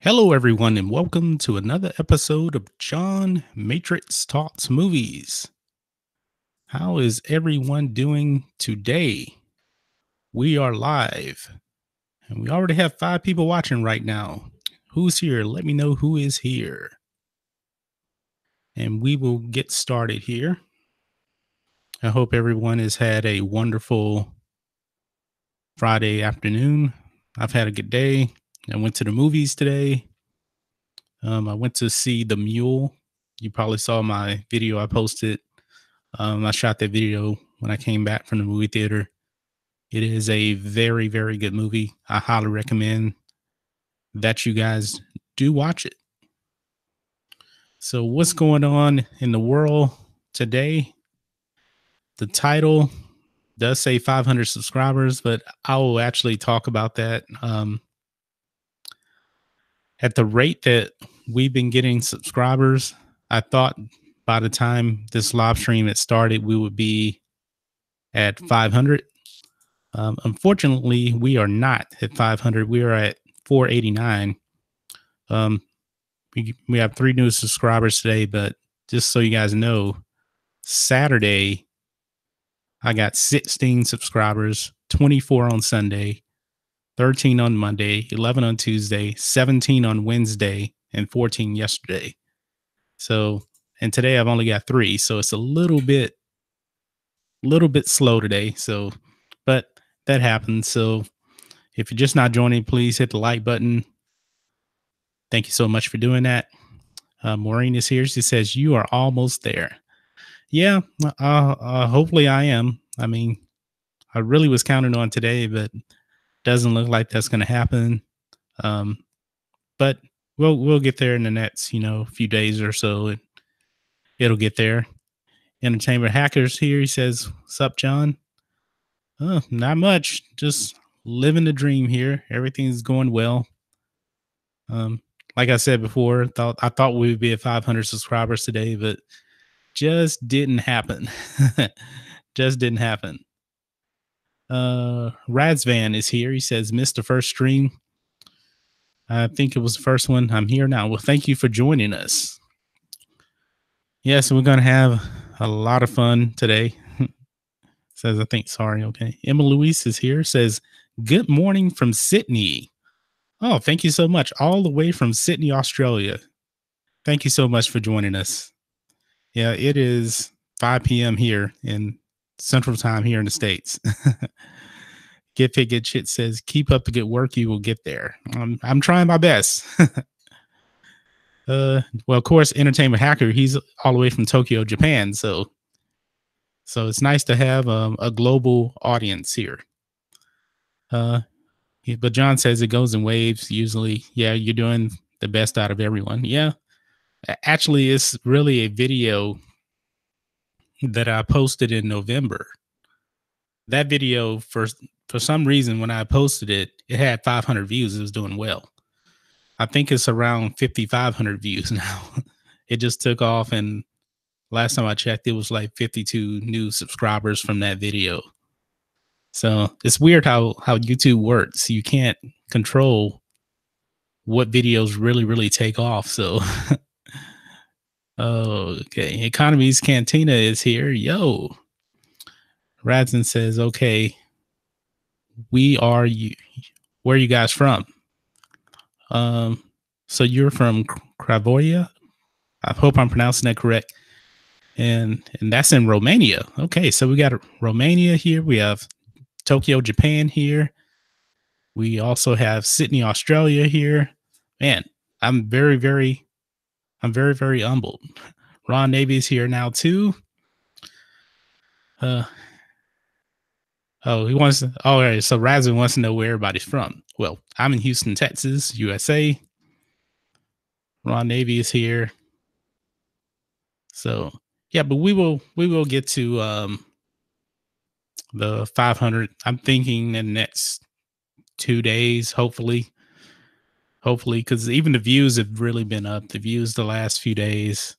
Hello, everyone, and welcome to another episode of John Matrixx Talks Movies. How is everyone doing today? We are live, and we already have 5 people watching right now. Who's here? Let me know who is here, and we will get started here. I hope everyone has had a wonderful Friday afternoon. I've had a good day. I went to the movies today. I went to see The Mule. You probably saw my video I posted. I shot that video when I came back from the movie theater. It is a very, very good movie. I highly recommend that you guys do watch it. So, what's going on in the world today? The title does say 500 subscribers, but I will actually talk about that. At the rate that we've been getting subscribers, I thought by the time this live stream had started, we would be at 500. Unfortunately, we are not at 500. We are at 489. We have 3 new subscribers today, but just so you guys know, Saturday, I got 16 subscribers, 24 on Sunday, 13 on Monday, 11 on Tuesday, 17 on Wednesday, and 14 yesterday. So, and today I've only got 3. So it's a little bit slow today. So, but that happens. So if you're just not joining, please hit the like button. Thank you so much for doing that. Maureen is here. She says, you are almost there. Yeah, hopefully I am. I mean, I really was counting on today, but doesn't look like that's going to happen. But we'll get there in the next, few days or so. It'll get there. Entertainment Hackers here. He says, what's up, John? Not much. Just living the dream here. Everything's going well. Like I said before, I thought we would be at 500 subscribers today, but just didn't happen. Just didn't happen. Razvan is here. He says, missed the first stream. I think it was the first one. I'm here now. Well, thank you for joining us. Yes, we're going to have a lot of fun today. Says, I think, sorry. Okay. Emma Louise is here. Says, good morning from Sydney. Oh, thank you so much. All the way from Sydney, Australia. Thank you so much for joining us. Yeah, it is 5 p.m. here in Central Time here in the States. Get Fit, Get Shit says, keep up the good work. You will get there. I'm trying my best. Well, of course, Entertainment Hacker, he's all the way from Tokyo, Japan. So it's nice to have a global audience here. But John says it goes in waves. Usually, yeah, you're doing the best out of everyone. Yeah. Actually, it's really a video that I posted in November. That video, for some reason, when I posted it, it had 500 views. It was doing well. I think it's around 5,500 views now. It just took off, and last time I checked, it was like 52 new subscribers from that video. So it's weird how YouTube works. You can't control what videos really take off. So, okay. Economy's Cantina is here. Yo. Radson says, okay, we are you. Where are you guys from? So you're from Cravoia. I hope I'm pronouncing that correct. And that's in Romania. Okay, so we got Romania here. We have Tokyo, Japan here. We also have Sydney, Australia here. Man, I'm very humbled. Ron Navy's here now too. He wants to, all right. So Razvan wants to know where everybody's from. Well, I'm in Houston, Texas, USA. Ron Navy is here. So yeah, but we will get to the 500. I'm thinking in the next 2 days, hopefully, because even the views have really been up. The views the last few days.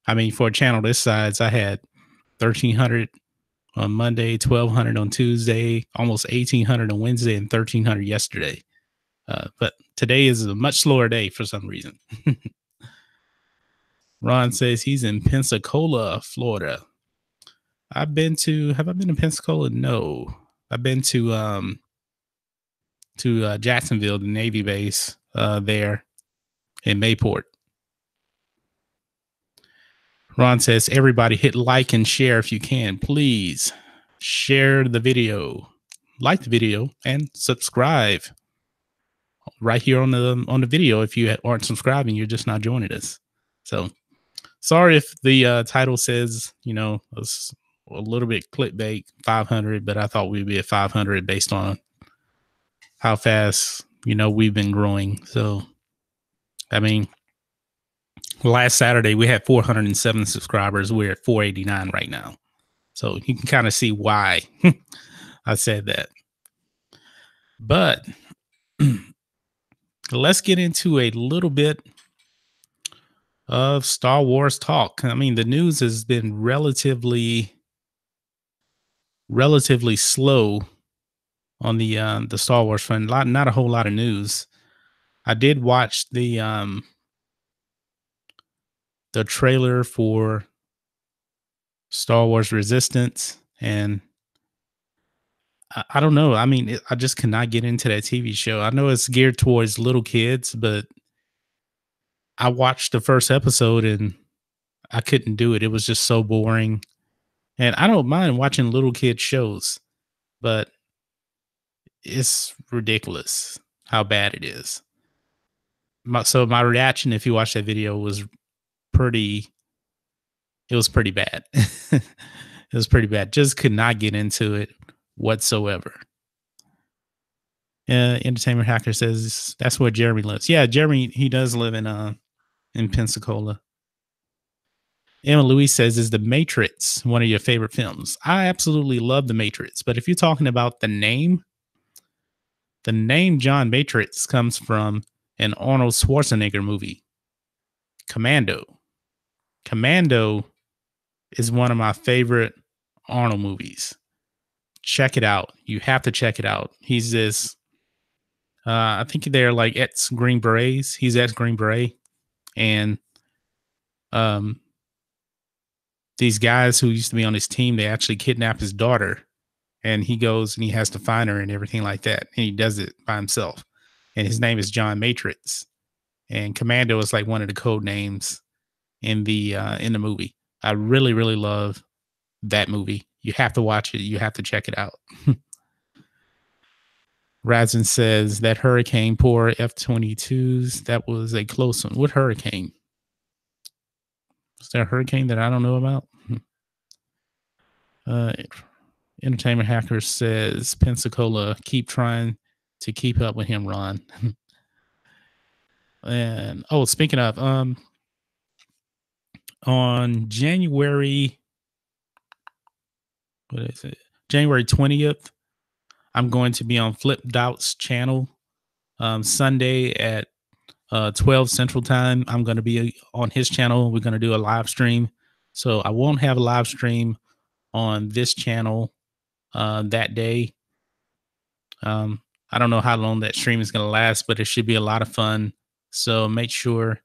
I mean, for a channel this size, I had 1,300 on Monday, 1,200 on Tuesday, almost 1,800 on Wednesday, and 1,300 yesterday. But Today is a much slower day for some reason. Ron says he's in Pensacola, Florida. Have I been to Pensacola? No. I've been to Jacksonville, the Navy base there in Mayport. Ron says, everybody hit like and share if you can. Please share the video, like the video, and subscribe right here on the video. If you aren't subscribing, you're just not joining us. So sorry if the title says, it's a little bit clickbait, 500, but I thought we'd be at 500 based on how fast, we've been growing. So, I mean, last Saturday we had 407 subscribers. We're at 489 right now. So you can kind of see why I said that. But let's get into a little bit of Star Wars talk. I mean, the news has been relatively slow on the Star Wars front. Not a whole lot of news. I did watch the trailer for Star Wars Resistance, and I don't know. I mean, I just cannot get into that TV show. I know it's geared towards little kids, but I watched the first episode and I couldn't do it. It was just so boring. And I don't mind watching little kid shows, but it's ridiculous how bad it is. So my reaction, if you watch that video, was pretty. It was pretty bad. It was pretty bad. Just could not get into it whatsoever. Entertainment Hacker says that's where Jeremy lives. Yeah, Jeremy, he does live in Pensacola. Emma Louise says, is The Matrixx one of your favorite films? I absolutely love The Matrixx, but if you're talking about the name John Matrixx comes from an Arnold Schwarzenegger movie, Commando. Commando is one of my favorite Arnold movies. Check it out. You have to check it out. He's this, I think they're like ex-Green Berets. He's ex-Green Beret. And these guys who used to be on his team, they actually kidnap his daughter. And he goes and he has to find her and everything like that. And he does it by himself. And his name is John Matrixx. And Commando is like one of the code names in the movie. I really, really love that movie. You have to watch it. You have to check it out. Razin says that hurricane, poor F-22s. That was a close one. What hurricane? Is there a hurricane that I don't know about? Entertainment Hacker says Pensacola, keep trying to keep up with him, Ron. And speaking of, on January, January 20th, I'm going to be on Flip Doubt's channel. Sunday at 12 Central Time, I'm going to be on his channel. We're going to do a live stream. So I won't have a live stream on this channel that day. I don't know how long that stream is going to last, but it should be a lot of fun. So make sure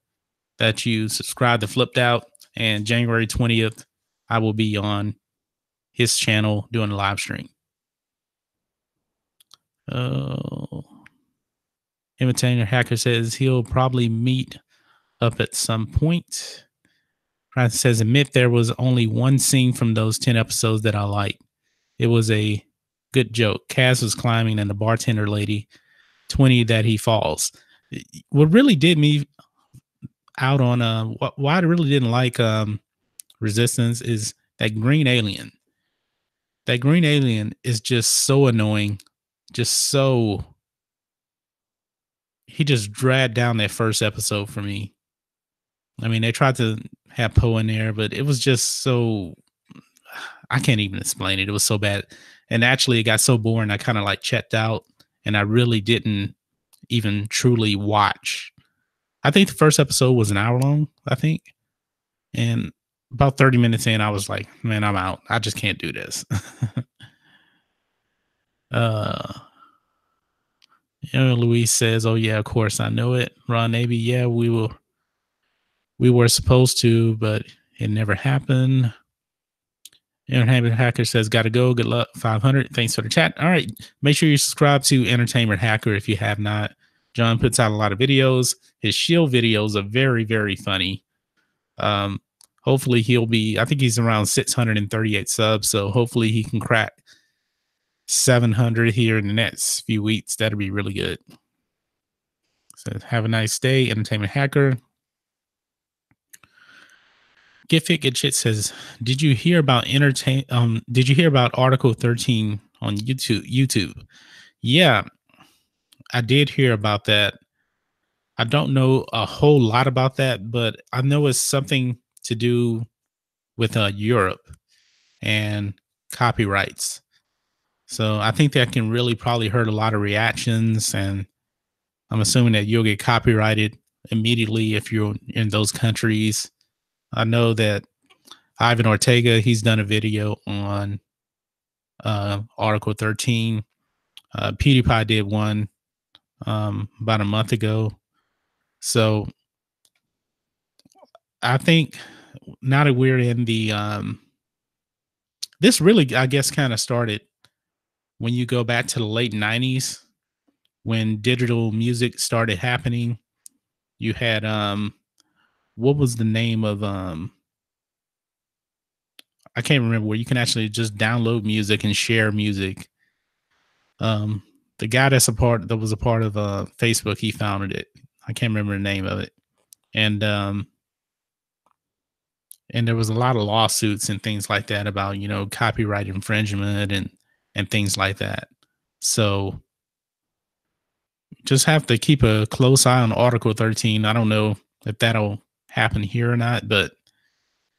that you subscribe to Flipped Out. And January 20th, I will be on his channel doing a live stream. Imitator Hacker says he'll probably meet up at some point. Francis says, admit there was only one scene from those 10 episodes that I liked. It was a good joke. Kaz was climbing and the bartender lady, 20 that he falls. What really did me out on why I really didn't like Resistance is that green alien. That green alien is just so annoying. He just dragged down that first episode for me. I mean, they tried to have Poe in there, but it was just so, I can't even explain it. It was so bad. And actually it got so boring. I kind of like checked out and I really didn't even truly watch. I think the first episode was an hour long, I think. And about 30 minutes in, I was like, man, I'm out. I just can't do this. Luis says, "Oh yeah, of course I know it." Ron Navy, yeah, we were supposed to, but it never happened. Entertainment Hacker says, "Gotta go. Good luck. 500. Thanks for the chat." All right, make sure you subscribe to Entertainment Hacker if you have not. John puts out a lot of videos. His shield videos are very, very funny. Um, hopefully he'll be. I think he's around 638 subs, so hopefully he can crack 700 here in the next few weeks. That'd be really good. So have a nice day, Entertainment Hacker. Get Fit Get Shit says, "Did you hear about Did you hear about Article 13 on YouTube? Yeah, I did hear about that. I don't know a whole lot about that, but I know it's something to do with Europe and copyrights. So I think that can really probably hurt a lot of reactions, and I'm assuming that you'll get copyrighted immediately if you're in those countries. I know that Ivan Ortega, he's done a video on Article 13. PewDiePie did one about a month ago. So I think now that we're in the this really, I guess, kind of started when you go back to the late 90s when digital music started happening. You had what was the name of I can't remember, where you can actually just download music and share music. Um the guy that was a part of Facebook, he founded it. I can't remember the name of it. And there was a lot of lawsuits and things like that about, copyright infringement and things like that. So just have to keep a close eye on Article 13. I don't know if that'll happen here or not, but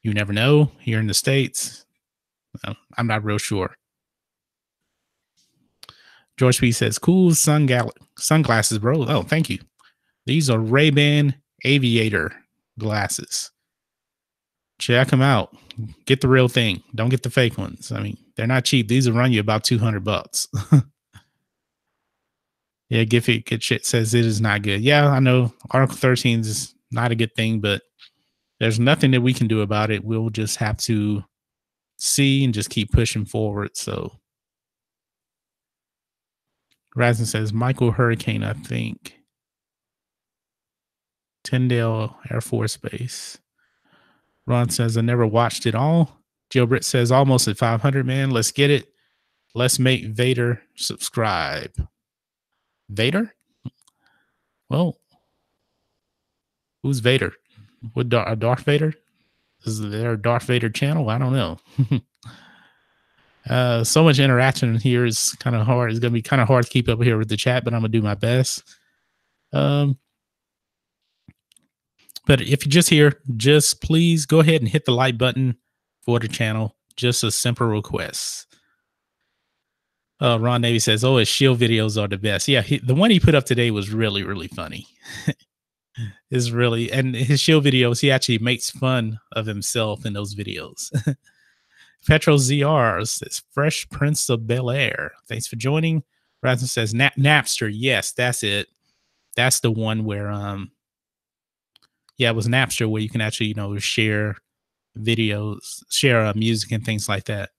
you never know. Here in the States, I'm not real sure. George P says, "Cool sunglasses, bro." Oh, thank you. These are Ray-Ban Aviator glasses. Check them out. Get the real thing. Don't get the fake ones. I mean, they're not cheap. These will run you about $200. Yeah, Get Shit says it is not good. Yeah, I know Article 13 is not a good thing, but there's nothing that we can do about it. We'll just have to see and just keep pushing forward. So Razin says Michael Hurricane, I think. Tyndale Air Force Base. Ron says I never watched it all. Joe Britt says almost at 500, man. Let's get it. Let's make Vader subscribe. Vader? Well, who's Vader? What Darth Vader? Is there a Darth Vader channel? I don't know. So much interaction here is kind of hard. It's gonna be kind of hard to keep up here with the chat, but I'm gonna do my best. But if you're just here, just please go ahead and hit the like button for the channel. Just a simple request. Ron Navy says, "Oh, his shield videos are the best." Yeah, the one he put up today was really, really funny. Is really, and his shield videos, he actually makes fun of himself in those videos. Petro ZR says, "Fresh Prince of Bel Air." Thanks for joining. Razin says, Napster. Yes, that's it. That's the one where, yeah, it was Napster where you can actually, share videos, share music and things like that.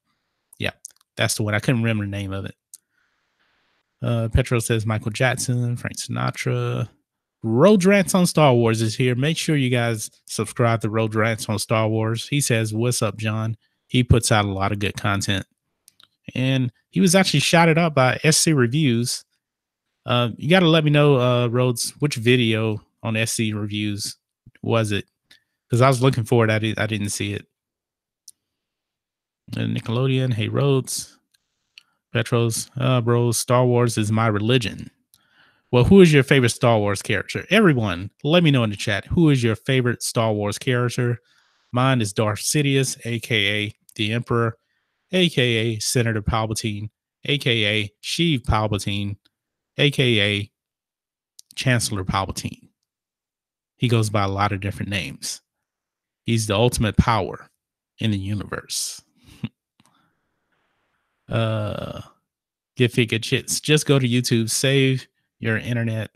Yeah, that's the one. I couldn't remember the name of it. Petro says Michael Jackson, Frank Sinatra. Road Rants on Star Wars is here. Make sure you guys subscribe to Road Rants on Star Wars. He says, "What's up, John?" He puts out a lot of good content. And he was actually shouted out by SC Reviews. You got to let me know, Rhodes, which video on SC Reviews was it? Because I was looking for it. I didn't see it. And Nickelodeon, hey, Rhodes. Petros, bro, Star Wars is my religion. Well, who is your favorite Star Wars character? Everyone, let me know in the chat. Who is your favorite Star Wars character? Mine is Darth Sidious, a.k.a. the Emperor, a.k.a. Senator Palpatine, a.k.a. Sheev Palpatine, a.k.a. Chancellor Palpatine. He goes by a lot of different names. He's the ultimate power in the universe. Get figure chits. Just go to YouTube, save your internet.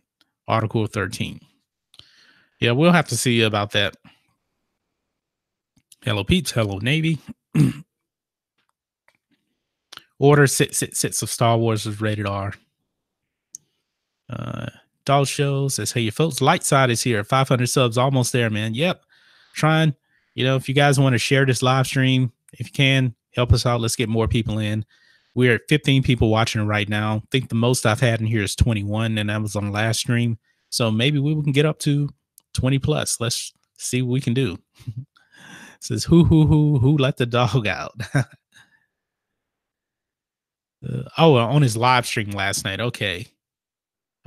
Article 13. Yeah, we'll have to see about that. Hello, Peeps. Hello, Navy. Order six of Star Wars is rated R. Uh, Doll Show says, hey, you folks, Light Side is here. 500 subs, almost there, man. Yep. Trying. If you guys want to share this live stream, if you can, help us out. Let's get more people in. We're at 15 people watching right now. I think the most I've had in here is 21, and that was on the last stream. So maybe we can get up to 20 plus. Let's see what we can do. Says, who let the dog out? On his live stream last night. Okay.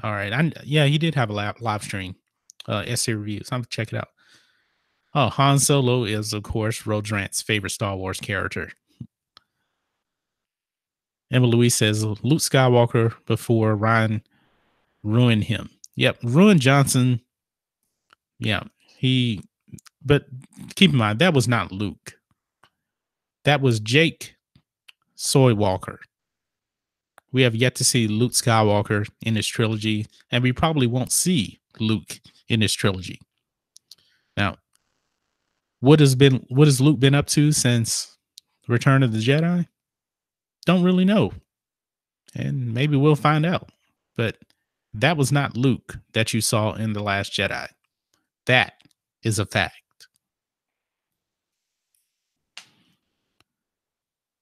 All right. Yeah, he did have a live stream. Essay reviews. I'm gonna check it out. Oh, Han Solo is, of course, Rodrant's favorite Star Wars character. Emma Louise says Luke Skywalker before Ryan ruined him. Yep, ruined Johnson. Yeah, but keep in mind, that was not Luke. That was Jake Soywalker. We have yet to see Luke Skywalker in this trilogy, and we probably won't see Luke in this trilogy. Now, what has Luke been up to since Return of the Jedi? Don't really know. And maybe we'll find out. But that was not Luke that you saw in The Last Jedi. That is a fact.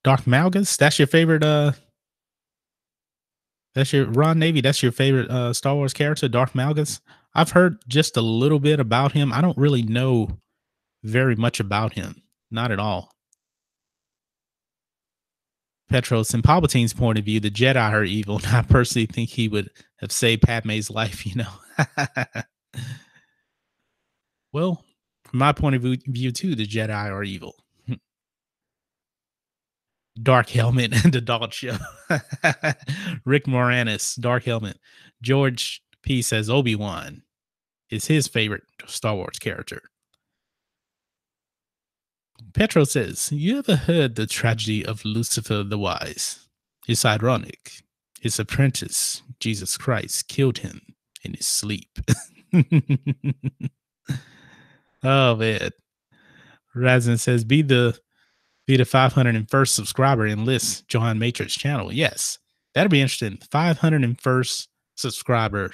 Darth Malgus, that's your favorite that's your Ron Navy, that's your favorite Star Wars character, Darth Malgus? I've heard just a little bit about him. I don't really know very much about him. Not at all. Petros, in Palpatine's point of view, the Jedi are evil. And I personally think he would have saved Padme's life, Well, from my point of view too, the Jedi are evil. Dark Helmet and the Dog Show. Rick Moranis, Dark Helmet. George P says Obi-Wan is his favorite Star Wars character. Petro says, you ever heard the tragedy of Lucifer the Wise? It's ironic. His apprentice, Jesus Christ, killed him in his sleep. Oh, man. Razin says, be the 501st subscriber and list Johan Matrixx channel. Yes, that'd be interesting. 501st subscriber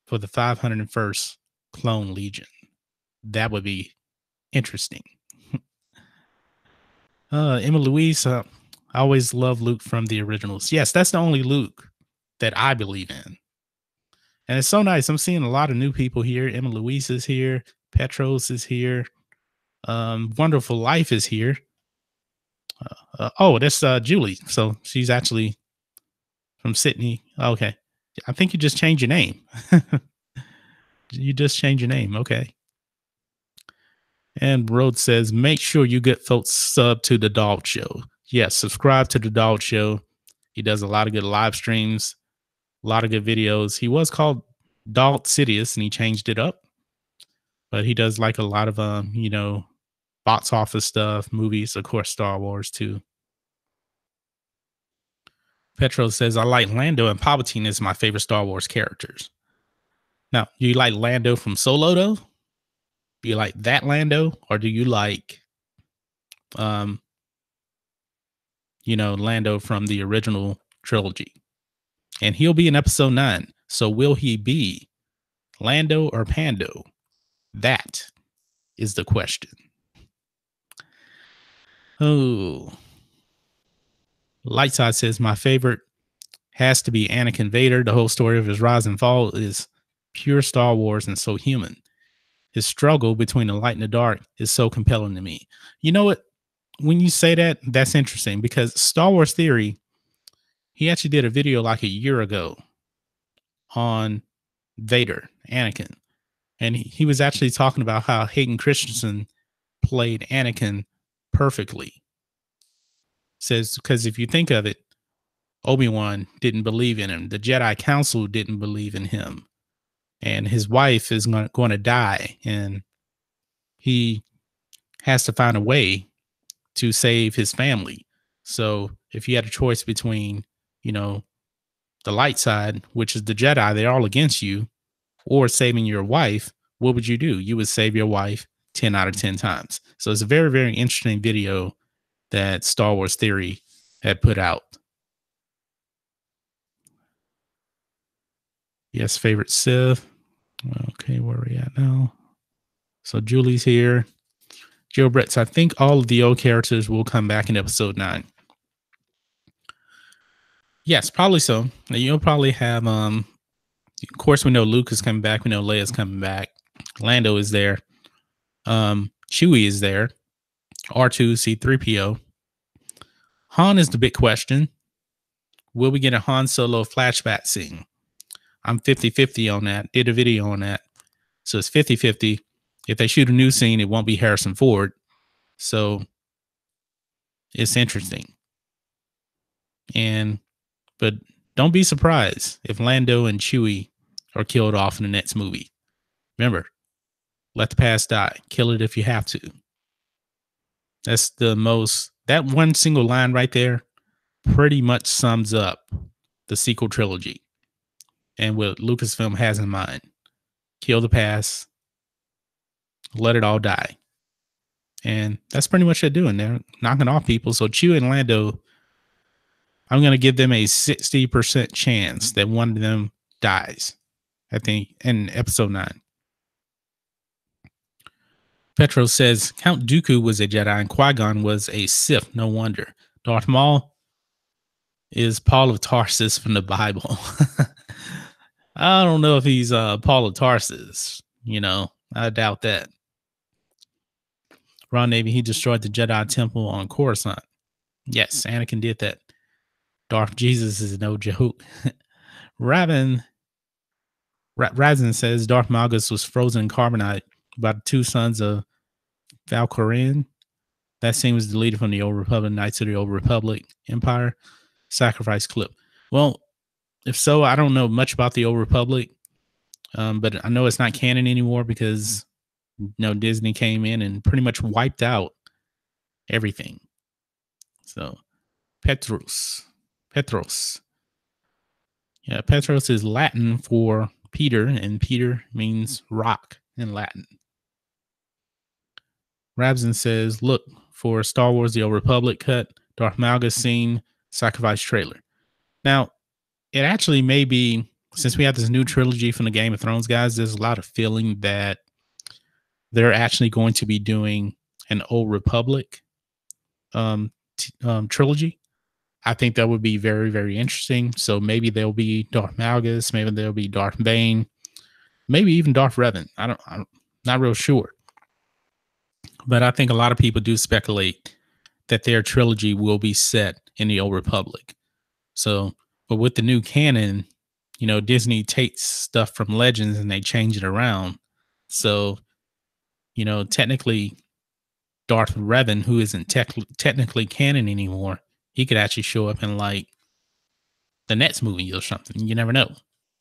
for the 501st Clone Legion. That would be interesting. Emma Louise, I always love Luke from the originals. Yes, that's the only Luke that I believe in. And it's so nice. I'm seeing a lot of new people here. Emma Louise is here. Petros is here. Wonderful Life is here. That's Julie. So she's actually from Sydney. Okay. I think you just changed your name. You just changed your name. Okay. And Rhodes says, make sure you get folks sub to the Dog Show. Yes, subscribe to the Dog Show. He does a lot of good live streams, a lot of good videos. He was called Dog Sidious and he changed it up. But he does like a lot of box office stuff, movies, of course, Star Wars too. Petro says, I like Lando and Palpatine as my favorite Star Wars characters. Now, do you like Lando from Solo though? Do you like that Lando? Or do you like Lando from the original trilogy? And he'll be in episode 9. So will he be Lando or Pando? That is the question. Oh. Lightside says, my favorite has to be Anakin Vader. The whole story of his rise and fall is pure Star Wars and so human. His struggle between the light and the dark is so compelling to me. You know what? When you say that, that's interesting because Star Wars Theory, he actually did a video like a year ago on Vader, Anakin. And he was actually talking about how Hayden Christensen played Anakin perfectly. Says, because if you think of it, Obi-Wan didn't believe in him. The Jedi Council didn't believe in him. And his wife is going to die. And he has to find a way to save his family. So if you had a choice between, the light side, which is the Jedi, they're all against you, or saving your wife, what would you do? You would save your wife 10 out of 10 times. So it's a very, very interesting video that Star Wars Theory had put out. Yes, favorite Sith. Okay, where are we at now? So Julie's here. Joe Bretts, I think all of the old characters will come back in episode 9. Yes, probably so. You'll probably have of course we know Luke is coming back, we know Leia's coming back. Lando is there. Chewie is there. R2, C3PO. Han is the big question. Will we get a Han Solo flashback scene? I'm 50-50 on that. Did a video on that. So it's 50-50. If they shoot a new scene, it won't be Harrison Ford. So it's interesting. But don't be surprised if Lando and Chewie are killed off in the next movie. Remember, let the past die. Kill it if you have to. That's that one single line right there pretty much sums up the sequel trilogy and what Lucasfilm has in mind. Kill the past, let it all die. And that's pretty much what they're doing. They're knocking off people. So Chewie and Lando, I'm going to give them a 60% chance that one of them dies, I think, in episode 9. Petro says Count Dooku was a Jedi and Qui-Gon was a Sith. No wonder. Darth Maul is Paul of Tarsus from the Bible. I don't know if he's Paul of Tarsus. I doubt that. Ron Navy, he destroyed the Jedi Temple on Coruscant. Yes, Anakin did that. Darth Jesus is no joke. Razin says Darth Malgus was frozen in carbonite by the 2 sons of Valkyrian. That scene was deleted from the Old Republic, Knights of the Old Republic Empire sacrifice clip. Well, if so, I don't know much about the Old Republic, but I know it's not canon anymore because Disney came in and pretty much wiped out everything. So Petros. Yeah, Petros is Latin for Peter, and Peter means rock in Latin. Rabson says, look for Star Wars The Old Republic cut, Darth Malgus scene, sacrifice trailer. Now, it actually may be, since we have this new trilogy from the Game of Thrones guys, there's a lot of feeling that they're actually going to be doing an Old Republic trilogy. I think that would be very, very interesting. So maybe there'll be Darth Malgus, maybe there'll be Darth Bane, maybe even Darth Revan. I'm not real sure. But I think a lot of people do speculate that their trilogy will be set in the Old Republic. So, but with the new canon, Disney takes stuff from Legends and they change it around. So, technically, Darth Revan, who isn't technically canon anymore, he could actually show up in like the next movie or something. You never know.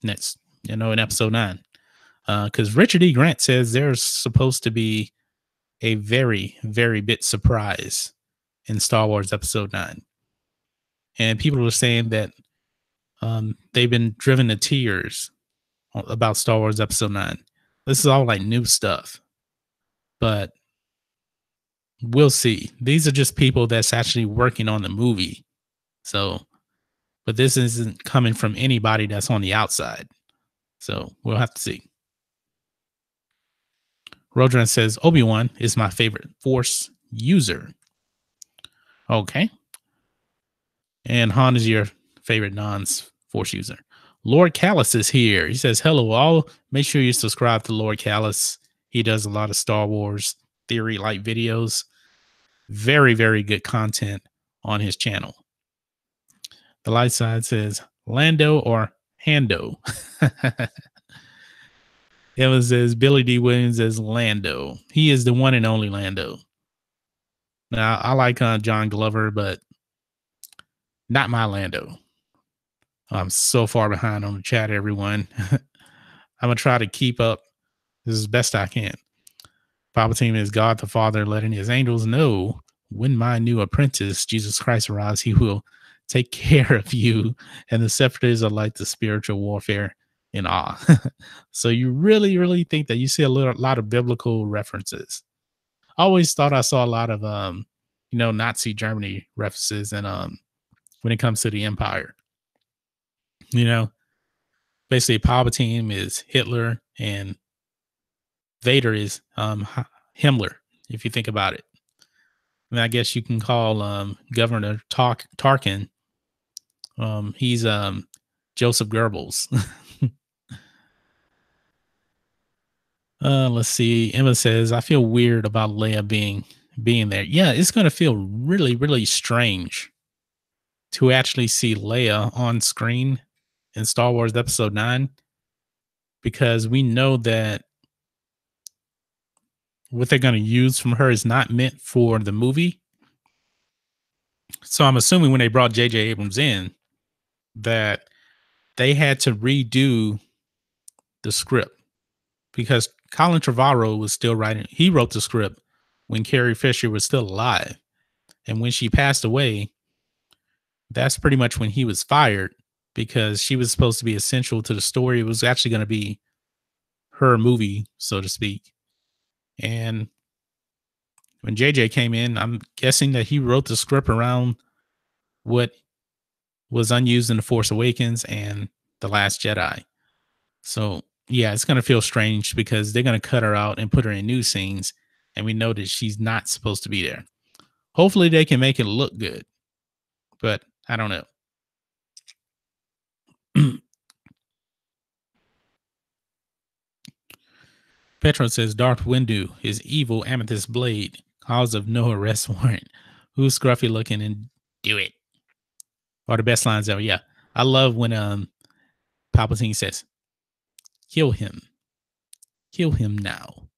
Next, in episode 9. Because Richard E. Grant says there's supposed to be a very, very big surprise in Star Wars episode 9. And people are saying that they've been driven to tears about Star Wars episode 9. This is all like new stuff. But we'll see. These are just people that's actually working on the movie. So, but this isn't coming from anybody that's on the outside. So we'll have to see. Rodran says, Obi-Wan is my favorite Force user. Okay. And Han is your favorite non-Force user. Lord Callis is here. He says, hello all. Make sure you subscribe to Lord Callis. He does a lot of Star Wars theory-like videos. Very, very good content on his channel. The light side says, Lando or Hando. Evans says, Billy D. Williams as Lando. He is the one and only Lando. Now, I like John Glover, but not my Lando. I'm so far behind on the chat, everyone. I'm going to try to keep up as best I can. Palpatine is God the Father letting his angels know when my new apprentice, Jesus Christ, arrives, he will take care of you, and the separatists are like the spiritual warfare in awe. So you really, really think that you see lot of biblical references. I always thought I saw a lot of Nazi Germany references and when it comes to the empire. You know, basically Palpatine is Hitler and Vader is Himmler, if you think about it. And I guess you can call Governor Tarkin. He's Joseph Goebbels. Let's see. Emma says, "I feel weird about Leia being there." Yeah, it's gonna feel really, really strange to actually see Leia on screen in Star Wars Episode 9 because we know that what they're gonna use from her is not meant for the movie. So I'm assuming when they brought J.J. Abrams in that they had to redo the script because Colin Trevorrow was still writing. He wrote the script when Carrie Fisher was still alive. And when she passed away, that's pretty much when he was fired because she was supposed to be essential to the story. It was actually going to be her movie, so to speak. And when JJ came in, I'm guessing that he wrote the script around what was unused in The Force Awakens and The Last Jedi. So, yeah, it's going to feel strange because they're going to cut her out and put her in new scenes. And we know that she's not supposed to be there. Hopefully, they can make it look good, but I don't know. Petro says Darth Windu is evil amethyst blade, cause of no arrest warrant. Who's scruffy looking and do it? Or the best lines ever. Yeah. I love when Palpatine says, kill him. Kill him now.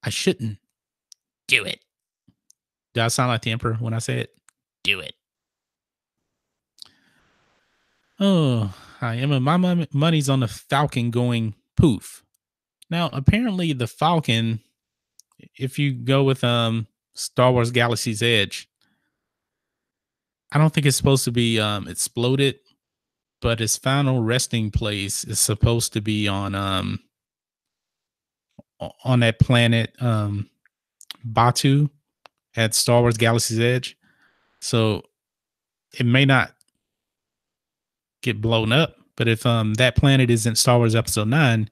I shouldn't. Do it. Do I sound like the Emperor when I say it? Do it. Oh, hi, Emma. My money's on the Falcon going poof. Now, apparently the Falcon, if you go with Star Wars Galaxy's Edge, I don't think it's supposed to be exploded, but its final resting place is supposed to be on that planet Batu at Star Wars Galaxy's Edge. So it may not get blown up, but if that planet is in Star Wars Episode 9,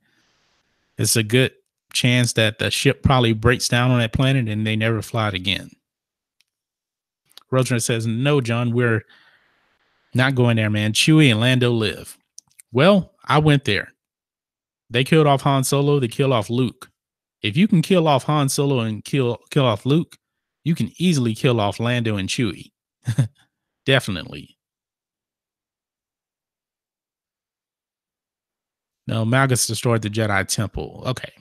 it's a good chance that the ship probably breaks down on that planet and they never fly it again. Roger says, "No, John, we're not going there, man. Chewie and Lando live." Well, I went there. They killed off Han Solo. They killed off Luke. If you can kill off Han Solo and kill off Luke, you can easily kill off Lando and Chewie. Definitely. No, Malgus destroyed the Jedi Temple. Okay.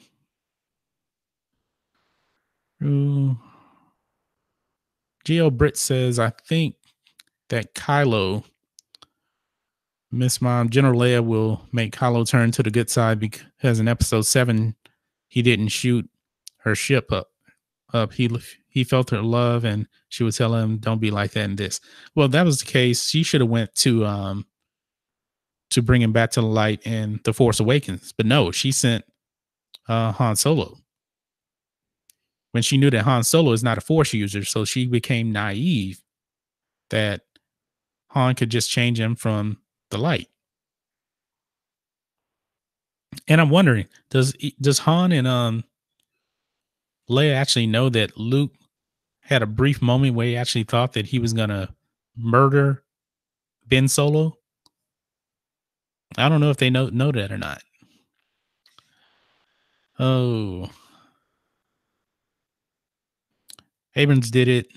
Geo Britt says, "I think that Kylo, Miss Mom, General Leia will make Kylo turn to the good side because in Episode 7, he didn't shoot her ship up. He felt her love, and she would tell him, 'Don't be like that.' And this. Well, that was the case. She should have went to bring him back to the light in The Force Awakens, but no, she sent Han Solo when she knew that Han Solo is not a Force user, so she became naive that Han could just change him from the light. And I'm wondering, does Han and Leia actually know that Luke had a brief moment where he actually thought that he was gonna murder Ben Solo? I don't know if they know that or not. Oh, Abrams did it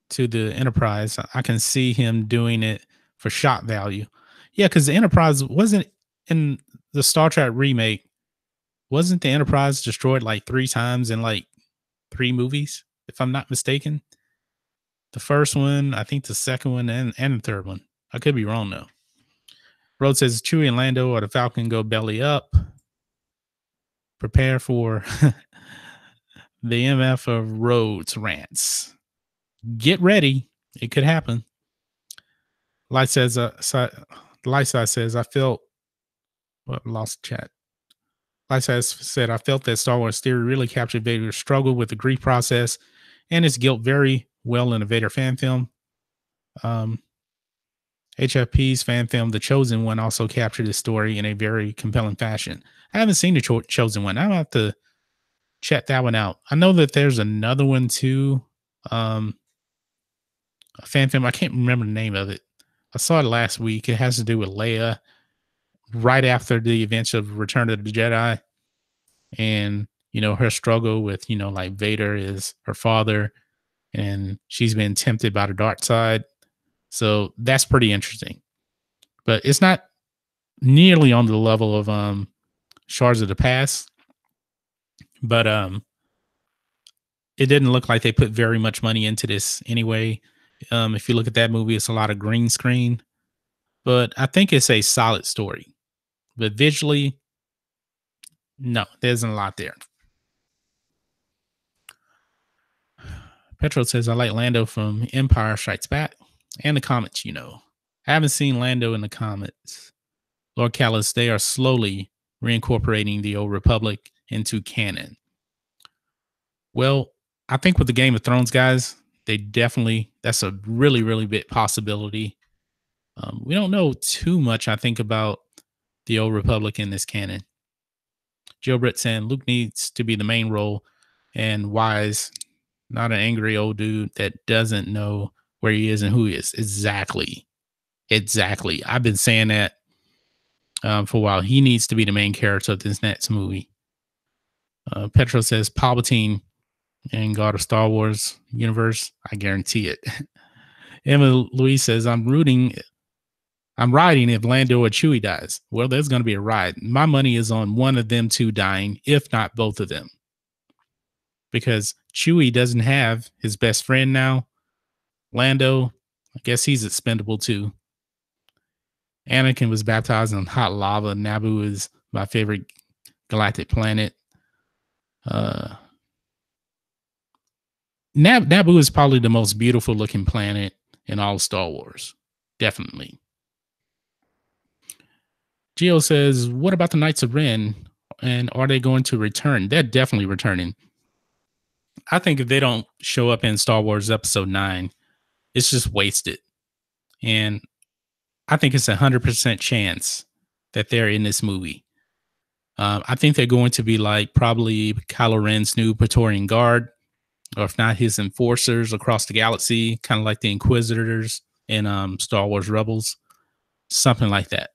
to the Enterprise. I can see him doing it for shot value. Yeah, because the Enterprise wasn't in the Star Trek remake. Wasn't the Enterprise destroyed like 3 times in like 3 movies, if I'm not mistaken? The first one, I think the second one, and the third one. I could be wrong though. Rhodes says Chewie and Lando or the Falcon go belly up. Prepare for the MF of Rhodes rants. Get ready. It could happen. Light says, Light says, I felt, what, lost chat. Light said, I felt that Star Wars theory really captured Vader's struggle with the grief process and his guilt very well in a Vader fan film. Um, HFP's fan film, The Chosen One, also captured this story in a very compelling fashion. I haven't seen The Chosen One. I'm going to have to check that one out. I know that there's another one too. Um, a fan film. I can't remember the name of it. I saw it last week. It has to do with Leia right after the events of Return of the Jedi, and her struggle with like Vader is her father, and she's been tempted by the dark side. So that's pretty interesting, but it's not nearly on the level of Shards of the Past. But it didn't look like they put very much money into this anyway. If you look at that movie, it's a lot of green screen, but I think it's a solid story. But visually, no, there isn't a lot there. Petro says, I like Lando from Empire Strikes Back and the comics, I haven't seen Lando in the comics. Lord Callus, they are slowly reincorporating the old Republic into canon. Well, I think with the Game of Thrones guys, that's a really, really big possibility. We don't know too much, I think, about the old Republic in this canon. Joe Britt saying Luke needs to be the main role and wise, not an angry old dude that doesn't know where he is and who he is. Exactly. I've been saying that for a while. He needs to be the main character of this next movie. Petro says Palpatine and God of Star Wars universe. I guarantee it. Emma Louise says, I'm riding if Lando or Chewie dies. Well, there's going to be a ride. My money is on one of them two dying, if not both of them. Because Chewie doesn't have his best friend now. Lando, I guess he's expendable too. Anakin was baptized in hot lava. Naboo is my favorite galactic planet. Naboo is probably the most beautiful looking planet in all of Star Wars. Definitely. Geo says, what about the Knights of Ren? And are they going to return? They're definitely returning. I think if they don't show up in Star Wars Episode 9, it's just wasted. And I think it's 100% chance that they're in this movie. I think they're going to be like probably Kylo Ren's new Praetorian Guard, or if not, his enforcers across the galaxy, kind of like the Inquisitors in Star Wars Rebels, something like that.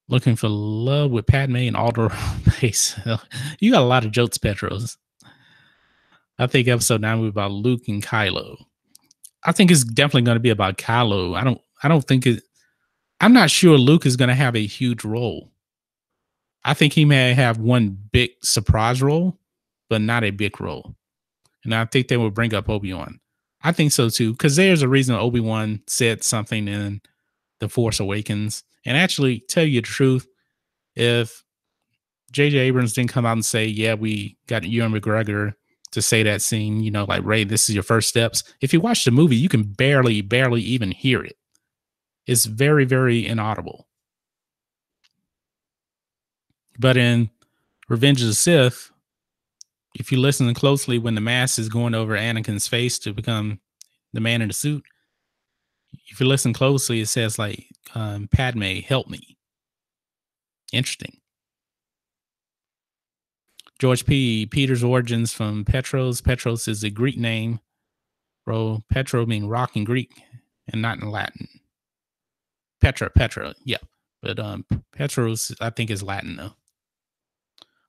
Looking for love with Padme and Alderaan base. You got a lot of jokes, Petros. I think episode 9 will be about Luke and Kylo. I think it's definitely going to be about Kylo. I don't think it. I'm not sure Luke is going to have a huge role. I think he may have one big surprise role, but not a big role. And I think they will bring up Obi-Wan. I think so too, because there's a reason Obi-Wan said something in The Force Awakens. And actually, tell you the truth, if J.J. Abrams didn't come out and say, yeah, we got Ewan McGregor to say that scene, like, Ray, this is your first steps. If you watch the movie, you can barely even hear it. It's very, very inaudible. But in Revenge of the Sith, if you listen closely when the mask is going over Anakin's face to become the man in the suit, if you listen closely, it says like, Padme, help me. Interesting. George P. Peter's origins from Petros. Petros is a Greek name. Bro, Petro mean rock in Greek and not in Latin. Petra, yeah. But Petros, I think, is Latin though.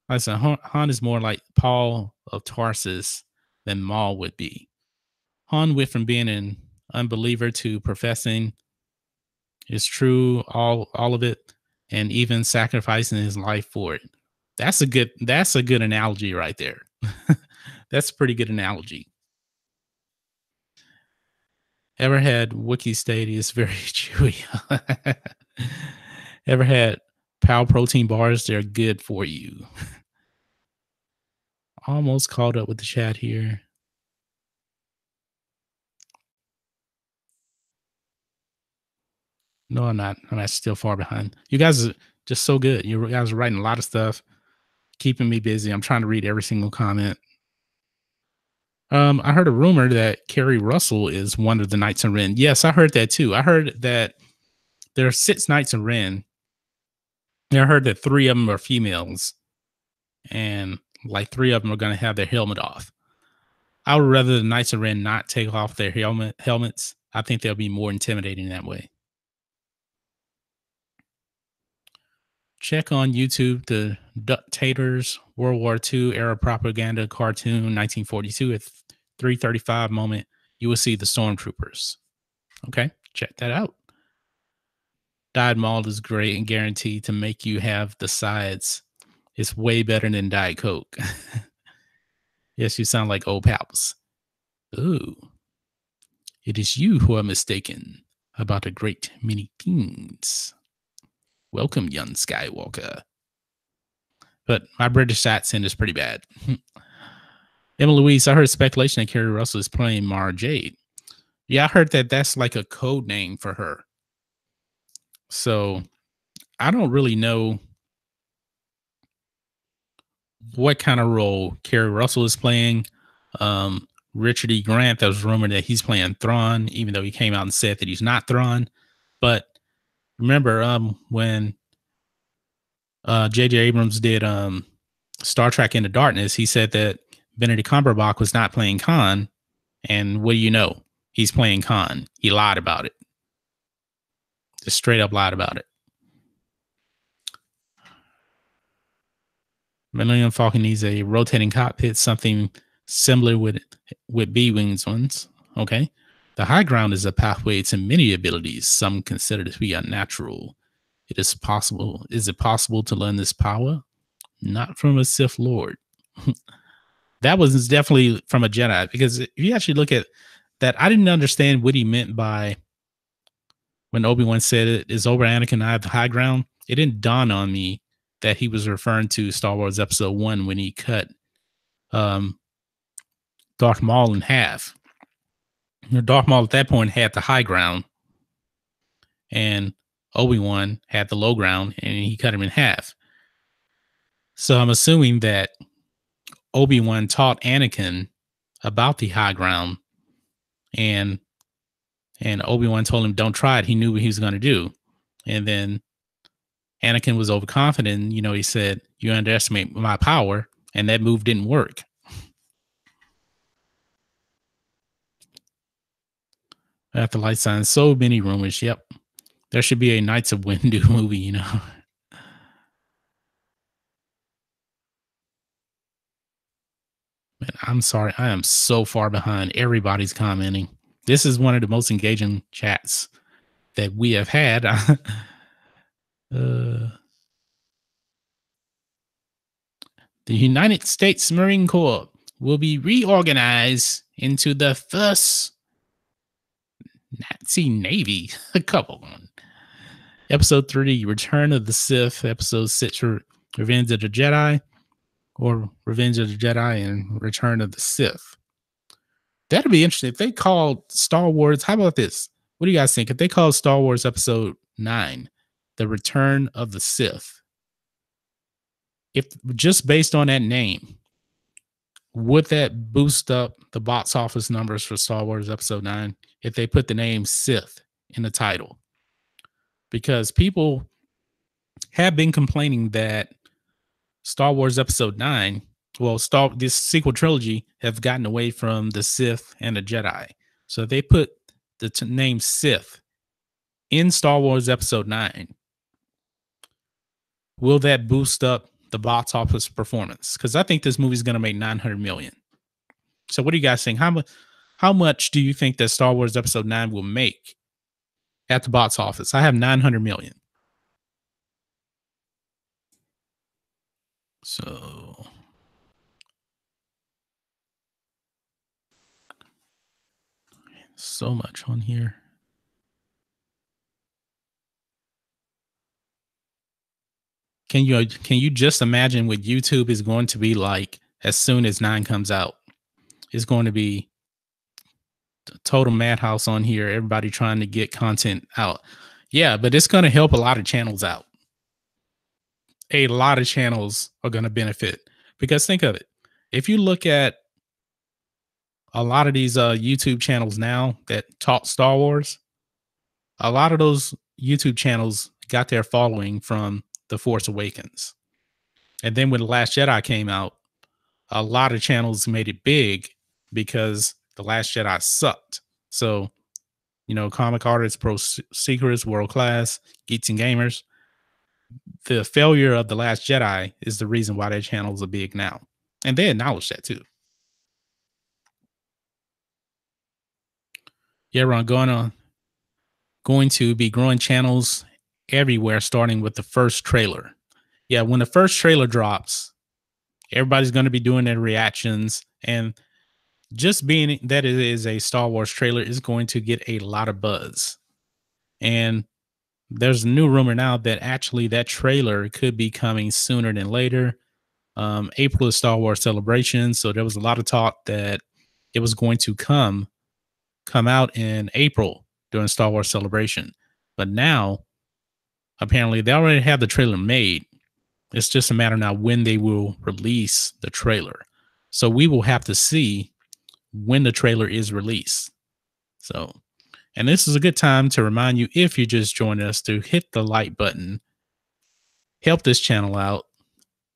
I said Han is more like Paul of Tarsus than Maul would be. Han went from being an unbeliever to professing is true, all of it, and even sacrificing his life for it. That's a good analogy right there. That's a pretty good analogy. Ever had Wookiee Stadia is very chewy. Ever had Power Protein bars? They're good for you. Almost caught up with the chat here. No, I'm not. I'm actually still far behind. You guys are just so good. You guys are writing a lot of stuff, keeping me busy. I'm trying to read every single comment. I heard a rumor that Kerry Russell is one of the Knights of Ren. Yes, I heard that too. I heard that there are 6 Knights of Ren. And I heard that 3 of them are females, and like 3 of them are going to have their helmet off. I would rather the Knights of Ren not take off their helmets. I think they'll be more intimidating that way. Check on YouTube the Ductators World War II era propaganda cartoon 1942 at 3:35 moment. You will see the stormtroopers. Okay, check that out. Diet Malt is great and guaranteed to make you have the sides. It's way better than Diet Coke. Yes, you sound like old pals. Ooh, it is you who are mistaken about a great many things. Welcome, young Skywalker. But my British accent is pretty bad. Emma Louise, I heard speculation that Carrie Russell is playing Mara Jade. Yeah, I heard that that's like a code name for her. So I don't really know what kind of role Carrie Russell is playing. Richard E. Grant, that was rumored that he's playing Thrawn, even though he came out and said that he's not Thrawn. But remember, when J.J. Abrams did Star Trek Into Darkness, he said that Benedict Cumberbatch was not playing Khan. And what do you know? He's playing Khan. He lied about it. Just straight up lied about it. Millennium Falcon needs a rotating cockpit, something similar with B-Wings ones. Okay. The high ground is a pathway to many abilities, some consider to be unnatural. It is possible. Is it possible to learn this power? Not from a Sith Lord. That was definitely from a Jedi, because if you actually look at that, I didn't understand what he meant by when Obi-Wan said it is over Anakin, I have the high ground. It didn't dawn on me that he was referring to Star Wars Episode 1 when he cut Darth Maul in half. Darth Maul at that point had the high ground, and Obi-Wan had the low ground, and he cut him in half. So I'm assuming that Obi-Wan taught Anakin about the high ground, and Obi-Wan told him, don't try it. He knew what he was going to do. And then Anakin was overconfident. You know, he said, you underestimate my power. And that move didn't work. After Light Sign, so many rumors. Yep. There should be a Knights of Windu movie, you know. Man, I'm sorry. I am so far behind. Everybody's commenting. This is one of the most engaging chats that we have had. The United States Marine Corps will be reorganized into the first Nazi Navy. Come on. Episode 3, Return of the Sith. Episode 6, Revenge of the Jedi. Or Revenge of the Jedi and Return of the Sith. That'd be interesting. If they called Star Wars, how about this? What do you guys think? If they called Star Wars Episode 9, The Return of the Sith, if just based on that name, would that boost up the box office numbers for Star Wars Episode 9 if they put the name Sith in the title? Because people have been complaining that Star Wars Episode 9, well, this sequel trilogy have gotten away from the Sith and the Jedi. So if they put the name Sith in Star Wars Episode 9, will that boost up the box office performance? Because I think this movie is going to make $900 million. So what do you guys think? How much do you think that Star Wars Episode 9 will make at the box office? I have $900 million. So much on here. Can you just imagine what YouTube is going to be like as soon as 9 comes out? It's going to be total madhouse on here. Everybody trying to get content out. Yeah, but it's going to help a lot of channels out. A lot of channels are going to benefit because think of it. If you look at a lot of these YouTube channels now that talk Star Wars, a lot of those YouTube channels got their following from The Force Awakens. And then when The Last Jedi came out, a lot of channels made it big because The Last Jedi sucked. So, comic artists, pro secrets, world class, geeks and gamers, the failure of The Last Jedi is the reason why their channels are big now. And they acknowledge that too. Yeah, Ron, going to be growing channels everywhere, starting with the first trailer. Yeah, when the first trailer drops, everybody's going to be doing their reactions. And just being that it is a Star Wars trailer is going to get a lot of buzz. And there's a new rumor now that actually that trailer could be coming sooner than later. April is Star Wars Celebration, so there was a lot of talk that it was going to come out in April during Star Wars Celebration. But now, apparently, they already have the trailer made. It's just a matter now when they will release the trailer. So we will have to see when the trailer is released. So, and this is a good time to remind you, if you just joined us, to hit the like button. Help this channel out.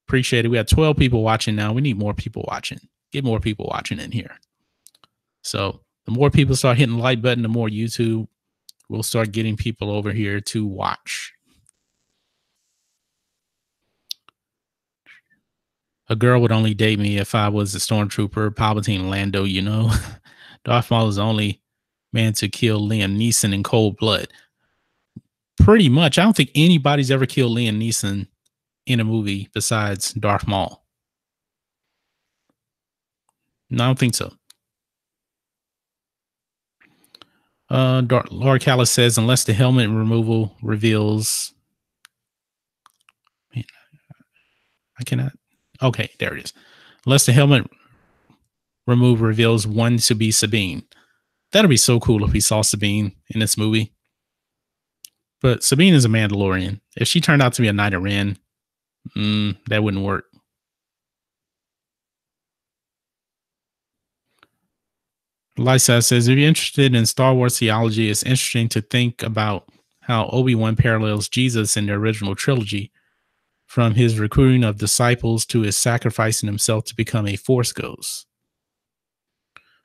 Appreciate it. We have 12 people watching now. We need more people watching. Get more people watching in here. So the more people start hitting the like button, the more YouTube will start getting people over here to watch. A girl would only date me if I was a stormtrooper, Palpatine, Lando, Darth Maul is the only man to kill Liam Neeson in cold blood. Pretty much. I don't think anybody's ever killed Liam Neeson in a movie besides Darth Maul. No, I don't think so. Lord Callis says, unless the helmet removal reveals. Man, I cannot. Okay, there it is. Unless the helmet remove reveals one to be Sabine. That'd be so cool if we saw Sabine in this movie. But Sabine is a Mandalorian. If she turned out to be a Knight of Ren, that wouldn't work. Lysa says, if you're interested in Star Wars theology, it's interesting to think about how Obi-Wan parallels Jesus in the original trilogy, from his recruiting of disciples to his sacrificing himself to become a Force ghost.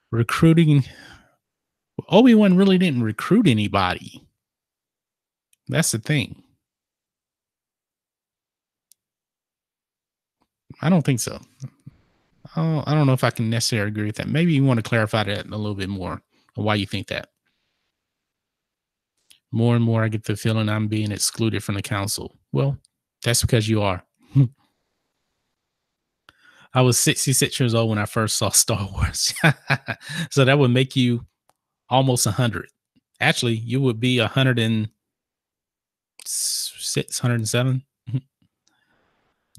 Recruiting. Obi-Wan really didn't recruit anybody. That's the thing. I don't think so. I don't know if I can necessarily agree with that. Maybe you want to clarify that a little bit more, or why you think that. More and more, I get the feeling I'm being excluded from the council. Well, that's because you are. I was 66 years old when I first saw Star Wars. So that would make you almost 100. Actually, you would be 106, 107.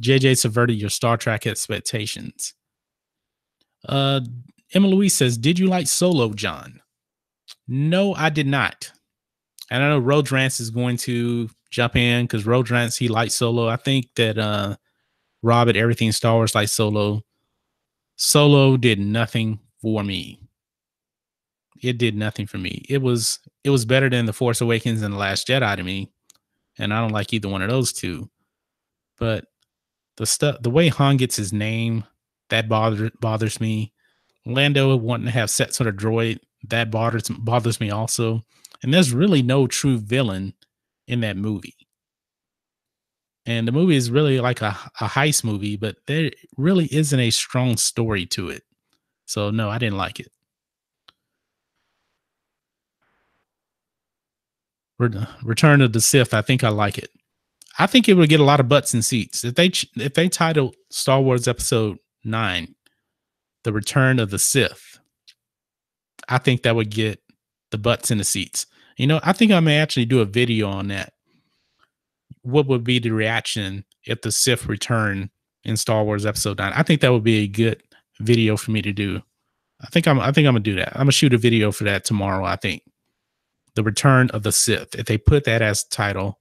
JJ subverted your Star Trek expectations. Emma Louise says, did you like Solo, John? No, I did not. And I know Rodrans is going to jump in because Rodrans, he likes Solo. I think that Rob at Everything Star Wars likes Solo. Solo did nothing for me. It did nothing for me. It was better than The Force Awakens and The Last Jedi to me. And I don't like either one of those two. But the way Han gets his name, that bothers me. Lando wanting to have set sort of droid, that bothers me also. And there's really no true villain in that movie. And the movie is really like a heist movie, but there really isn't a strong story to it. So no, I didn't like it. Return of the Sith, I think I like it. I think it would get a lot of butts and seats if they titled Star Wars Episode 9, The Return of the Sith. I think that would get the butts in the seats. I think I may actually do a video on that. What would be the reaction if the Sith return in Star Wars Episode 9? I think that would be a good video for me to do. I think I'm gonna do that. I'm gonna shoot a video for that tomorrow, I think. The Return of the Sith. If they put that as title,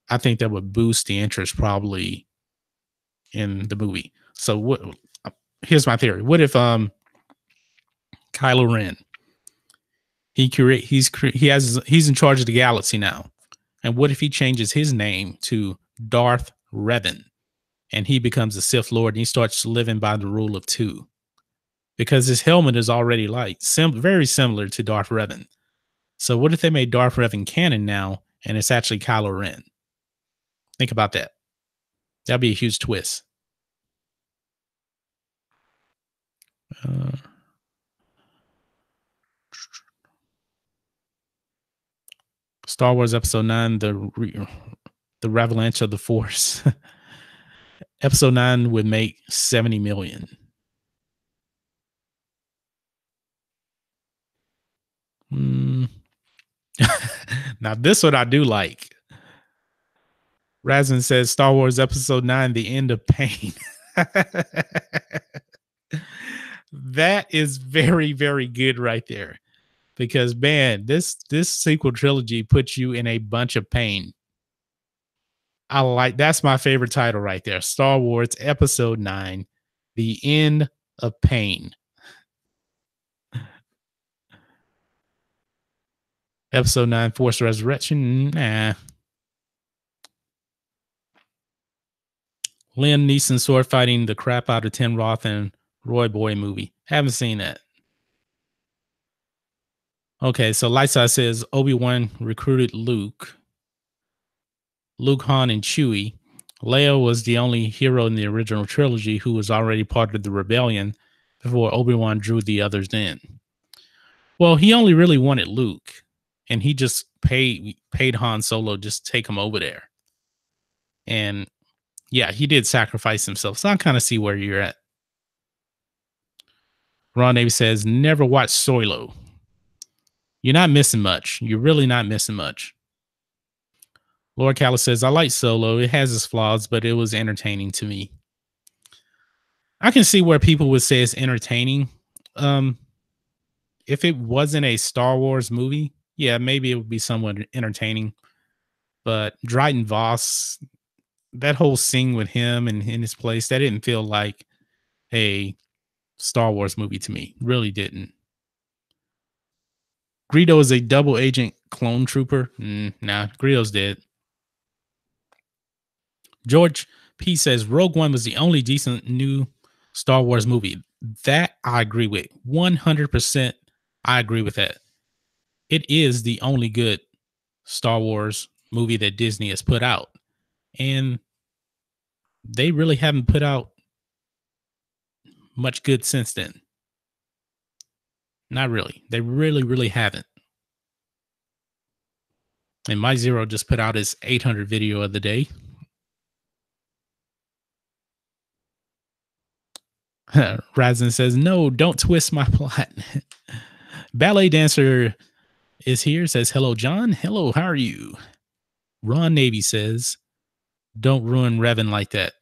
I think that would boost the interest probably in the movie. So what here's my theory. What if Kylo Ren he's in charge of the galaxy now. And what if he changes his name to Darth Revan and he becomes a Sith Lord and he starts living by the rule of two? Because his helmet is already like very similar to Darth Revan. So what if they made Darth Revan canon now and it's actually Kylo Ren? Think about that. That'd be a huge twist. Uh, Star Wars Episode 9, the Avalanche of the Force. Episode 9 would make 70 million. Mm. Now, this one I do like. Razin says Star Wars Episode 9, The End of Pain. That is very, very good right there. Because man, this sequel trilogy puts you in a bunch of pain. That's my favorite title right there. Star Wars Episode 9, The End of Pain. Episode 9, Force Resurrection. Nah. Liam Neeson sword fighting the crap out of Tim Roth and Roy Boy movie. Haven't seen that. Okay, so Lightside says Obi-Wan recruited Luke, Han, and Chewie. Leia was the only hero in the original trilogy who was already part of the rebellion before Obi-Wan drew the others in. Well, he only really wanted Luke, and he just paid Han Solo just to take him over there. And yeah, he did sacrifice himself. So I kind of see where you're at. Ron Navy says, never watch Solo. You're not missing much. You're really not missing much. Lord Callis says, I like Solo. It has its flaws, but it was entertaining to me. I can see where people would say it's entertaining. If it wasn't a Star Wars movie, yeah, maybe it would be somewhat entertaining. But Dryden Voss, that whole scene with him and in his place, that didn't feel like a Star Wars movie to me. Really didn't. Greedo is a double agent clone trooper. Nah, Greedo's dead. George P says Rogue One was the only decent new Star Wars movie. That I agree with. 100% I agree with that. It is the only good Star Wars movie that Disney has put out. And they really haven't put out much good since then. Not really. They really, really haven't. And My Zero just put out his 800 video of the day. Razin says, no, don't twist my plot. Ballet Dancer is here, says, hello, John. Hello, how are you? Ron Navy says, don't ruin Revan like that.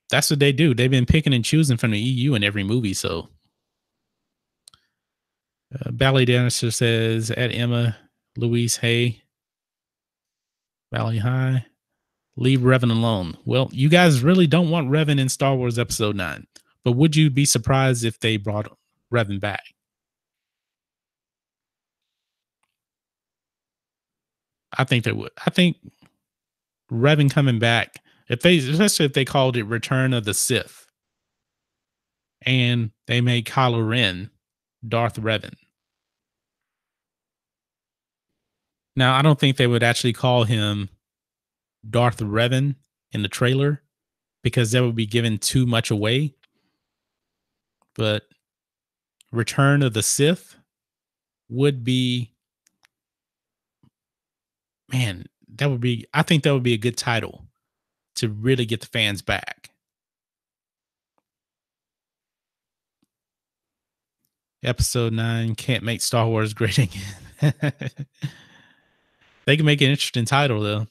That's what they do. They've been picking and choosing from the EU in every movie. So Ballet Dancer says, at Emma Louise, hey. Valley High. Leave Revan alone. Well, you guys really don't want Revan in Star Wars Episode 9. But would you be surprised if they brought Revan back? I think they would. I think Revan coming back, especially if they called it Return of the Sith, and they made Kylo Ren Darth Revan. Now, I don't think they would actually call him Darth Revan in the trailer because that would be giving too much away. But Return of the Sith would be, man, I think that would be a good title to really get the fans back. Episode 9 can't make Star Wars great again. They can make an interesting title though.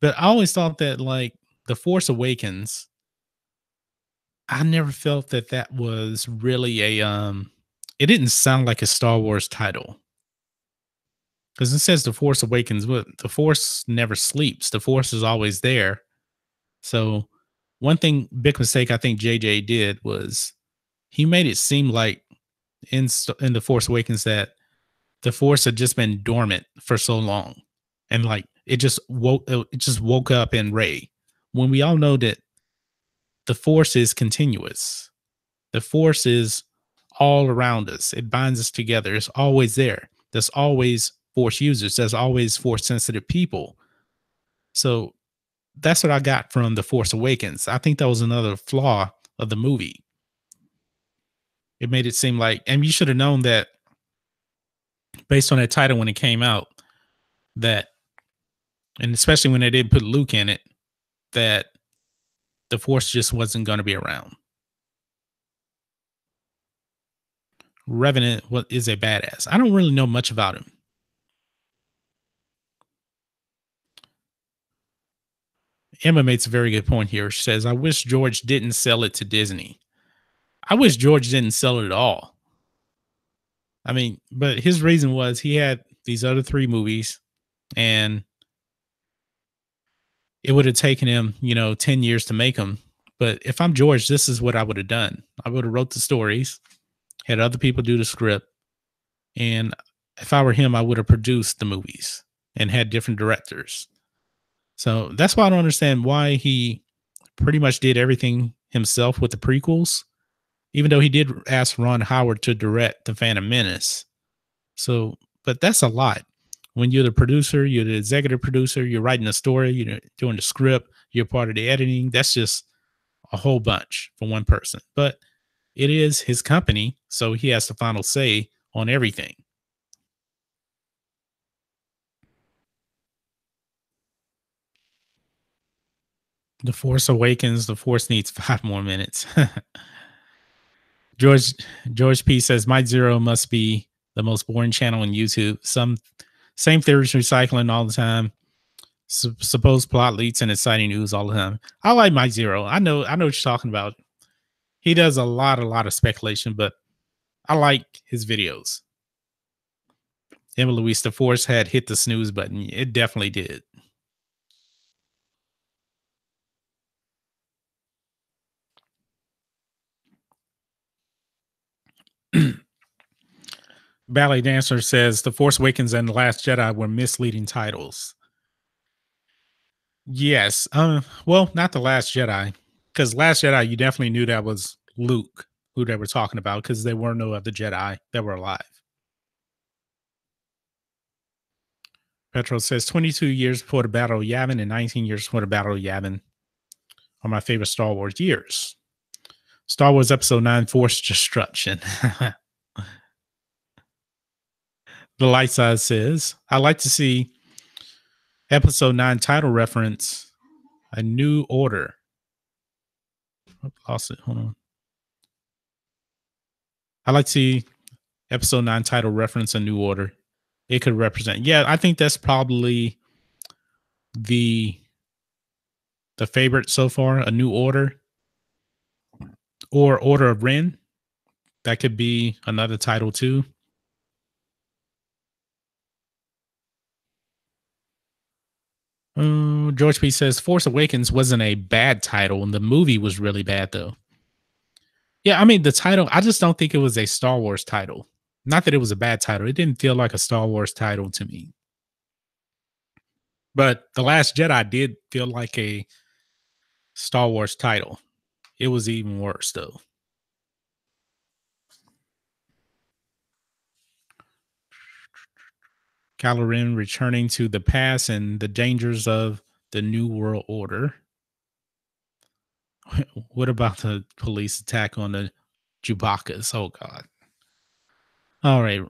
But I always thought that like The Force Awakens, I never felt that was really it didn't sound like a Star Wars title because it says The Force Awakens. But the Force never sleeps. The Force is always there. So one thing, big mistake I think JJ did was he made it seem like in the Force Awakens that the Force had just been dormant for so long, and like it just woke up in Ray. When we all know that the Force is continuous, the Force is all around us. It binds us together. It's always there. There's always Force users. There's always Force sensitive people. So that's what I got from the Force Awakens. I think that was another flaw of the movie. It made it seem like, and you should have known that based on that title when it came out, that, and especially when they didn't put Luke in it, that the Force just wasn't going to be around. Revenant is a badass. I don't really know much about him. Emma makes a very good point here. She says, I wish George didn't sell it to Disney. I wish George didn't sell it at all. I mean, but his reason was he had these other three movies and it would have taken him, 10 years to make them. But if I'm George, this is what I would have done. I would have wrote the stories, had other people do the script, and if I were him, I would have produced the movies and had different directors. So that's why I don't understand why he pretty much did everything himself with the prequels, even though he did ask Ron Howard to direct The Phantom Menace. So, but that's a lot. When you're the producer, you're the executive producer, you're writing the story, you're doing the script, you're part of the editing. That's just a whole bunch for one person. But it is his company, so he has the final say on everything. The Force Awakens, the Force needs 5 more minutes. George George P says My Zero must be the most boring channel on YouTube. Some same theories recycling all the time. Supposed plot leads and exciting news all the time. I like My Zero. I know what you're talking about. He does a lot of speculation, but I like his videos. Emma Louise, the Force had hit the snooze button. It definitely did. Ballet Dancer says The Force Awakens and The Last Jedi were misleading titles. Yes. Well, not The Last Jedi, because Last Jedi, you definitely knew that was Luke who they were talking about because there were no other Jedi that were alive. Petro says 22 years before the Battle of Yavin and 19 years before the Battle of Yavin are my favorite Star Wars years. Star Wars Episode 9 Force Destruction. The Light Side says, I like to see Episode 9 title reference A New Order. Oh, lost it. Hold on. I like to see Episode 9 title reference A New Order. It could represent. Yeah, I think that's probably the favorite so far, A New Order or Order of Ren. That could be another title too. George P says Force Awakens wasn't a bad title, and the movie was really bad though. Yeah, I mean the title. I just don't think it was a Star Wars title. Not that it was a bad title. It didn't feel like a Star Wars title to me. But The Last Jedi did feel like a Star Wars title. It was even worse though. Kylo Ren returning to the past and the dangers of the New World Order. What about the police attack on the Chewbacca's? Oh God. All right.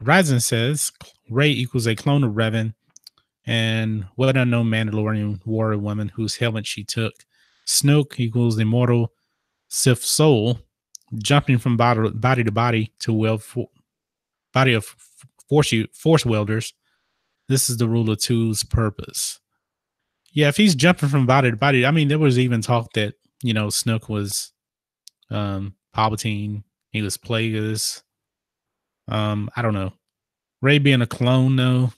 Ryzen says Rey equals a clone of Revan and what unknown Mandalorian warrior woman whose helmet she took. Snoke equals the immortal Sith soul, jumping from body to body to body of force wielders. This is the ruler two's purpose. Yeah, if he's jumping from body to body, I mean, there was even talk that Snoke was Palpatine, he was Plagueis. I don't know. Ray being a clone, though,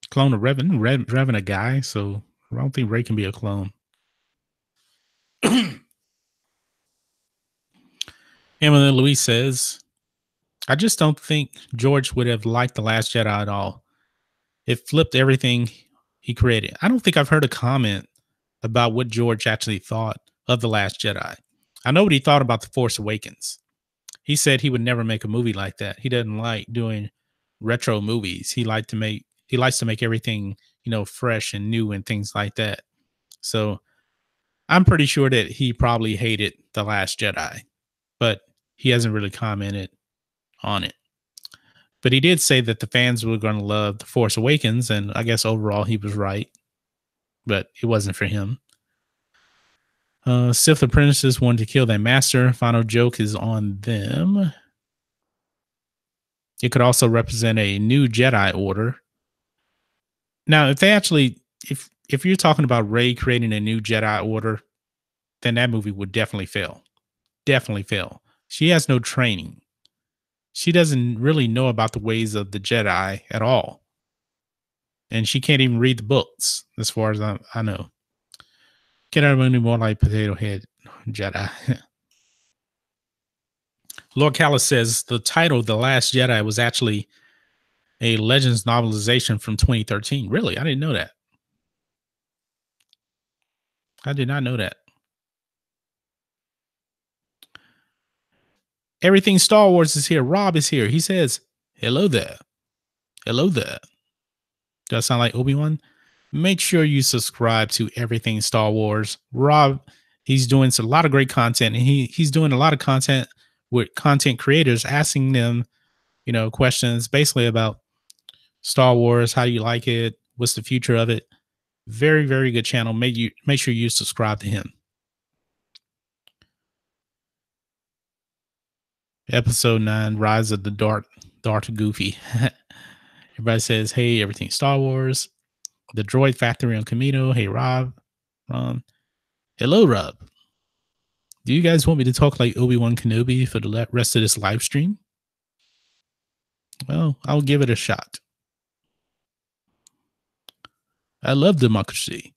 clone of Revan a guy, so I don't think Ray can be a clone. Emily Louise says, I just don't think George would have liked The Last Jedi at all. It flipped everything he created. I don't think I've heard a comment about what George actually thought of The Last Jedi. I know what he thought about The Force Awakens. He said he would never make a movie like that. He doesn't like doing retro movies. He likes to make everything, fresh and new and things like that. So I'm pretty sure that he probably hated The Last Jedi, but he hasn't really commented on it. But he did say that the fans were going to love The Force Awakens, and I guess overall he was right, but it wasn't for him. Sith apprentices wanted to kill their master. Final joke is on them. It could also represent a new Jedi Order. Now, if you're talking about Rey creating a new Jedi Order, then that movie would definitely fail. Definitely fail. She has no training. She doesn't really know about the ways of the Jedi at all. And she can't even read the books, as far as I know. Get everybody more like Potato Head Jedi. Lord Callis says the title, The Last Jedi, was actually a Legends novelization from 2013. Really? I didn't know that. I did not know that. Everything Star Wars is here. Rob is here. He says, hello there. Hello there. Does that sound like Obi-Wan? Make sure you subscribe to Everything Star Wars. Rob, he's doing a lot of great content, and he's doing a lot of content with content creators, asking them, questions basically about Star Wars. How do you like it? What's the future of it? Very, very good channel. Make sure you subscribe to him. Episode 9, Rise of the Darth Goofy. Everybody says, hey, Everything Star Wars. The Droid Factory on Camino. Hey, Rob. Hello, Rob. Do you guys want me to talk like Obi-Wan Kenobi for the rest of this live stream? Well, I'll give it a shot. I love democracy.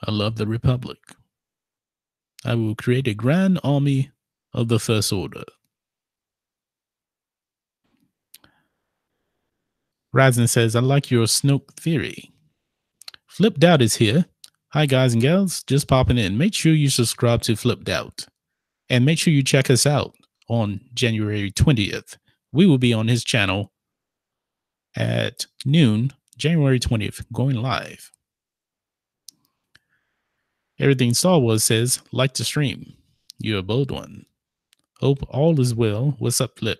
I love the Republic. I will create a grand army of the First Order. Ryzen says, I like your Snoke theory. Flipped Out is here. Hi, guys and gals. Just popping in. Make sure you subscribe to Flipped Out. And make sure you check us out on January 20th. We will be on his channel at noon, January 20th, going live. Everything Star Wars says, like the stream. You're a bold one. Hope all is well. What's up, Flip?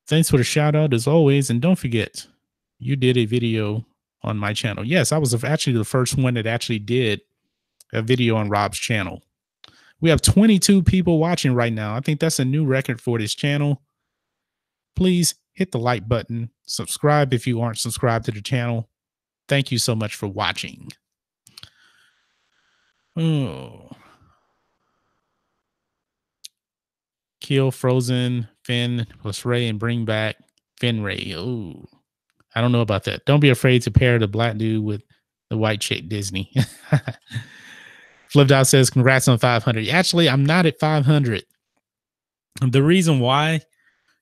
Thanks for the shout out as always. And don't forget, you did a video on my channel. Yes, I was actually the first one that actually did a video on Rob's channel. We have 22 people watching right now. I think that's a new record for this channel. Please hit the like button. Subscribe if you aren't subscribed to the channel. Thank you so much for watching. Oh. Kill Frozen, Finn plus Ray, and bring back Finn Ray. Oh, I don't know about that. Don't be afraid to pair the black dude with the white chick, Disney. Flipped Out says, congrats on 500. Actually, I'm not at 500. The reason why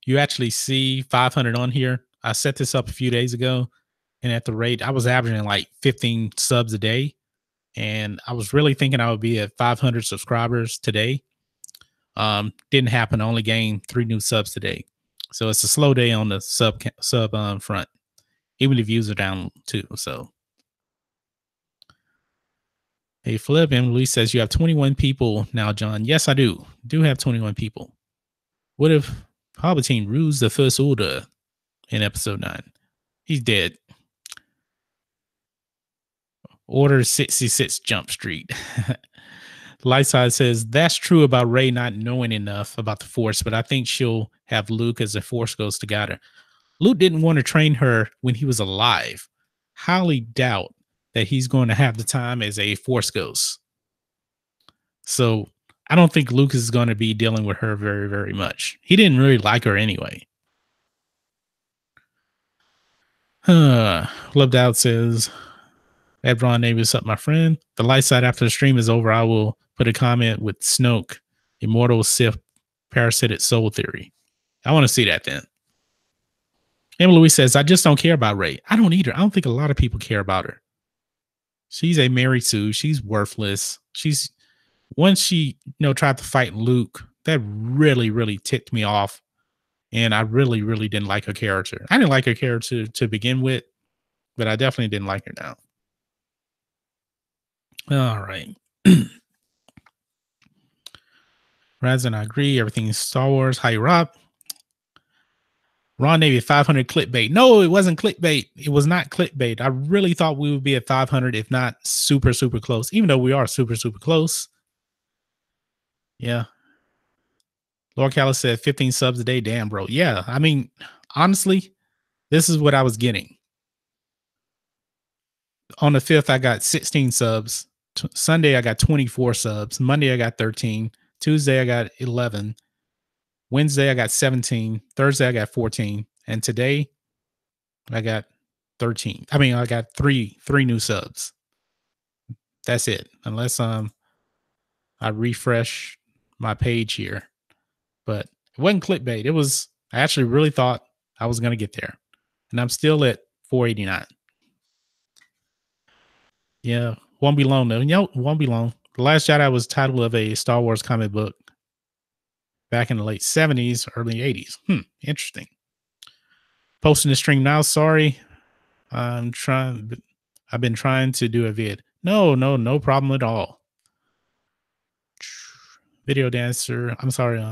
you actually see 500 on here, I set this up a few days ago, and at the rate, I was averaging like 15 subs a day, and I was really thinking I would be at 500 subscribers today. Didn't happen. I only gained 3 new subs today. So it's a slow day on the sub front. Even the views are down too. So, hey, Flip, Emily says you have 21 people now, John. Yes, I do. Do have 21 people. What if Palpatine rules the First Order in episode 9? He's dead. Order 66 Jump Street. Lightside says, that's true about Rey not knowing enough about the Force, but I think she'll have Luke as the Force goes to guide her. Luke didn't want to train her when he was alive. Highly doubt that he's going to have the time as a Force ghost. So I don't think Lucas is going to be dealing with her very, very much. He didn't really like her anyway. Loved Out says, Ebron name is up, my friend. The light side after the stream is over. I will put a comment with Snoke, Immortal Sith, Parasitic Soul Theory. I want to see that then. Emma Louise says, I just don't care about Rey. I don't either. I don't think a lot of people care about her. She's a Mary Sue. She's worthless. She's once she, tried to fight Luke, that really, really ticked me off. And I really, really didn't like her character. I didn't like her character to begin with, but I definitely didn't like her now. All right. Razan, I agree. Everything is Star Wars. Hi, Rob. Ron Navy 500 clickbait. No, it wasn't clickbait. It was not clickbait. I really thought we would be at 500, if not super, super close, even though we are super, super close. Yeah. Lord Callis said 15 subs a day. Damn, bro. Yeah. I mean, honestly, this is what I was getting. On the 5th, I got 16 subs. Sunday, I got 24 subs. Monday, I got 13. Tuesday, I got 11. Wednesday, I got 17. Thursday, I got 14. And today, I got 13. I mean, I got three new subs. That's it. Unless I refresh my page here. But it wasn't clickbait. It was, I actually really thought I was going to get there. And I'm still at 489. Yeah, won't be long though. Won't be long. The Last Jedi was title of a Star Wars comic book back in the late 70s, early 80s. Interesting. Posting the stream now. Sorry. I've been trying to do a vid. No problem at all. Video dancer. I'm sorry.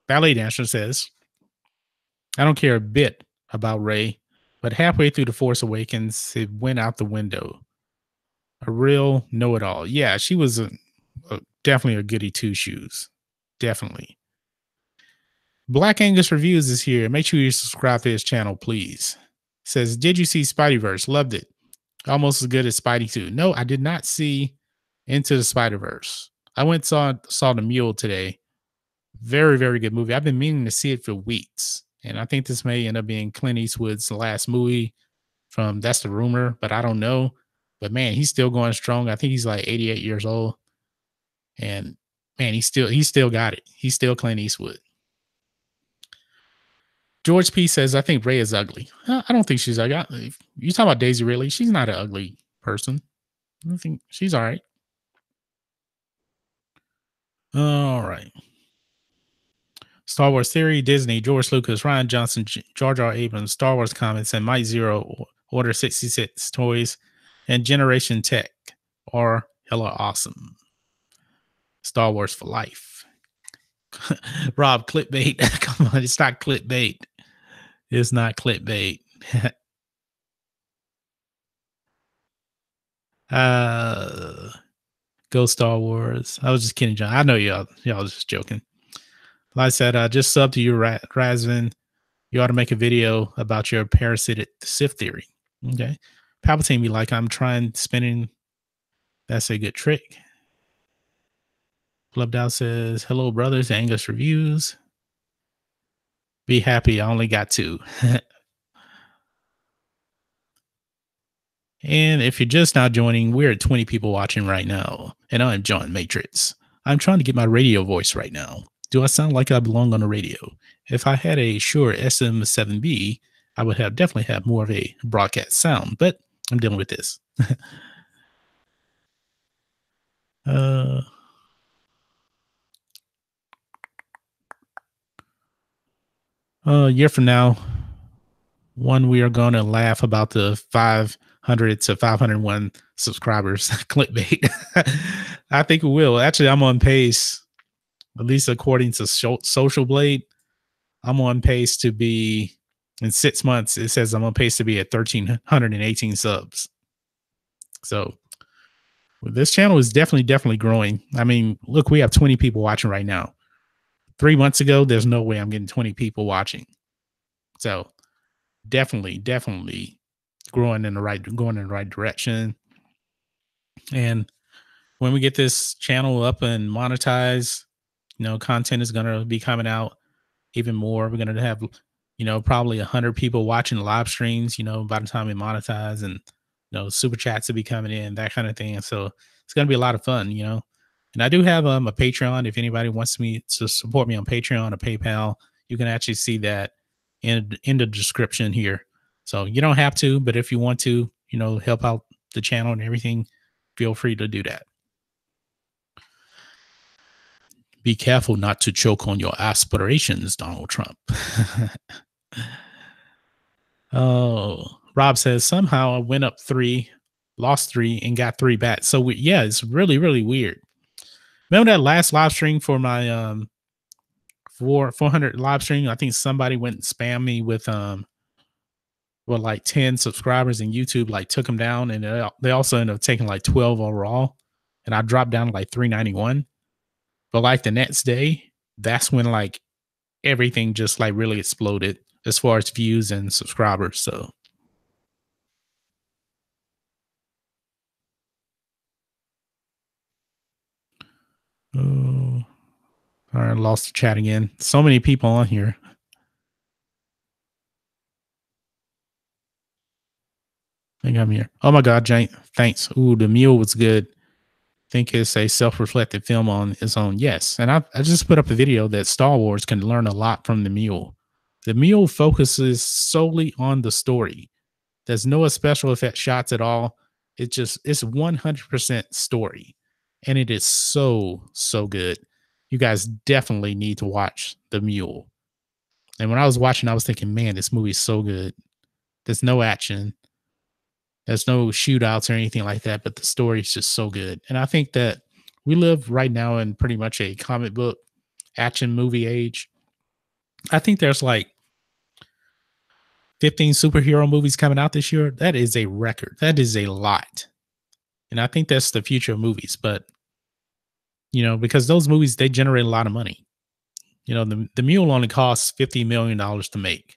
Ballet dancer says, I don't care a bit about Rey, but halfway through The Force Awakens, it went out the window. A real know-it-all. Yeah, she was definitely a goody two-shoes. Definitely. Black Angus Reviews is here. Make sure you subscribe to his channel, please. Says, did you see Spideyverse? Loved it. Almost as good as Spidey 2. No, I did not see Into the Spider-Verse. I went and saw The Mule today. Very, very good movie. I've been meaning to see it for weeks. And I think this may end up being Clint Eastwood's last movie from That's the Rumor, but I don't know. But man, he's still going strong. I think he's like 88 years old. And man, he's still got it. He's still Clint Eastwood. George P says, I think Rey is ugly. I don't think she's ugly. You talking about Daisy Ridley? She's not an ugly person. I think she's all right. All right. Star Wars Theory, Disney, George Lucas, Ryan Johnson, Jar Jar Abrams, Star Wars Comics, and Mike Zero, Order 66 Toys, and Generation Tech are hella awesome. Star Wars for life. Rob, clickbait. Come on, it's not clickbait. It's not clickbait. Go Star Wars. I was just kidding, John. I know y'all was just joking. Like I said, just sub to you, Razvan. You ought to make a video about your parasitic Sith theory. Okay. Palpatine be like, I'm trying spinning. That's a good trick. Clubbed Out says, hello, brothers. Angus Reviews. Be happy. I only got 2. And if you're just now joining, we're at 20 people watching right now. And I'm John Matrixx. I'm trying to get my radio voice right now. Do I sound like I belong on the radio? If I had a Shure SM7B, I would definitely have more of a broadcast sound, but I'm dealing with this. A year from now, we are going to laugh about the 500 to 501 subscribers. Clickbait. I think we will. Actually, I'm on pace, at least according to Social Blade. I'm on pace to be, in 6 months, it says I'm on pace to be at 1,318 subs. So this channel is definitely growing. I mean, look, we have 20 people watching right now. 3 months ago, there's no way I'm getting 20 people watching. So definitely going in the right direction. And when we get this channel up and monetize, content is gonna be coming out even more. We're gonna have, probably 100 people watching live streams, by the time we monetize, and super chats will be coming in, that kind of thing. And so it's gonna be a lot of fun. And I do have a Patreon. If anybody wants me to support me on Patreon or PayPal, you can actually see that in the description here. So you don't have to, but if you want to, help out the channel and everything, feel free to do that. Be careful not to choke on your aspirations, Donald Trump. Oh, Rob says somehow I went up three, lost three, and got three back. So yeah, it's really, really weird. Remember that last live stream for my 400 live stream? I think somebody went and spammed me with like 10 subscribers, and YouTube like took them down, and they also ended up taking like 12 overall, and I dropped down to like 391. But like the next day, that's when like everything just like really exploded as far as views and subscribers. So oh, all right, lost the chat again. So many people on here. I think I'm here. Oh my God, Jane, thanks. Ooh, the meal was good. Think it's a self-reflective film on its own. Yes. And I just put up a video that Star Wars can learn a lot from the mule. The mule focuses solely on the story. There's no special effect shots at all. It's 100% story. And it is so, so good. You guys definitely need to watch The Mule. And when I was watching, I was thinking, man, this movie is so good. There's no action. There's no shootouts or anything like that, but the story is just so good. And I think that we live right now in pretty much a comic book action movie age. I think there's like 15 superhero movies coming out this year. That is a record. That is a lot. And I think that's the future of movies. But, because those movies, they generate a lot of money. The Mule only costs $50 million to make.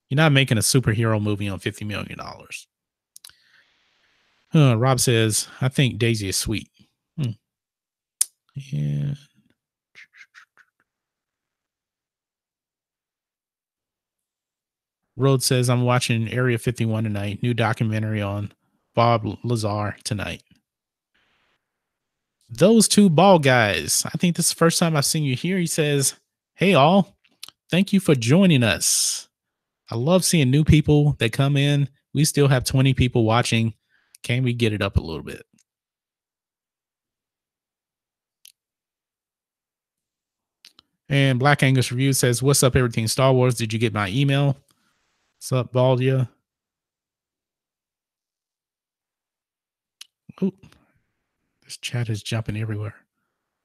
You're not making a superhero movie on $50 million. Rob says, I think Daisy is sweet. Yeah. Rhodes says, I'm watching Area 51 tonight. New documentary on Bob Lazar tonight. Those two bald guys. I think this is the first time I've seen you here. He says, hey, all. Thank you for joining us. I love seeing new people that come in. We still have 20 people watching. Can we get it up a little bit? And Black Angus Review says, what's up, everything Star Wars? Did you get my email? What's up, Baldia? Oh, this chat is jumping everywhere.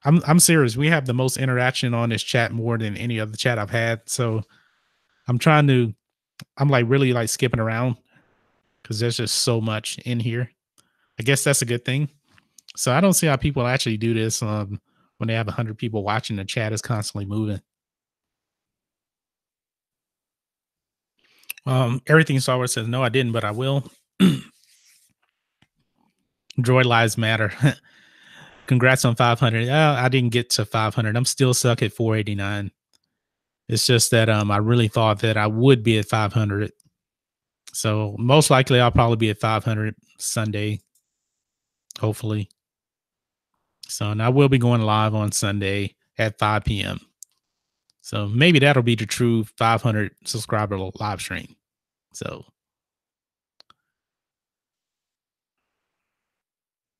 I'm serious. We have the most interaction on this chat more than any other chat I've had. So I'm like really like skipping around because there's just so much in here. I guess that's a good thing. So I don't see how people actually do this when they have 100 people watching. The chat is constantly moving. Everything Star Wars says, no, I didn't, but I will. Droid Lives Matter. Congrats on 500. I didn't get to 500. I'm still stuck at 489. It's just that I really thought that I would be at 500. So most likely I'll probably be at 500 Sunday, hopefully. So and I will be going live on Sunday at 5 p.m. So maybe that'll be the true 500 subscriber live stream. So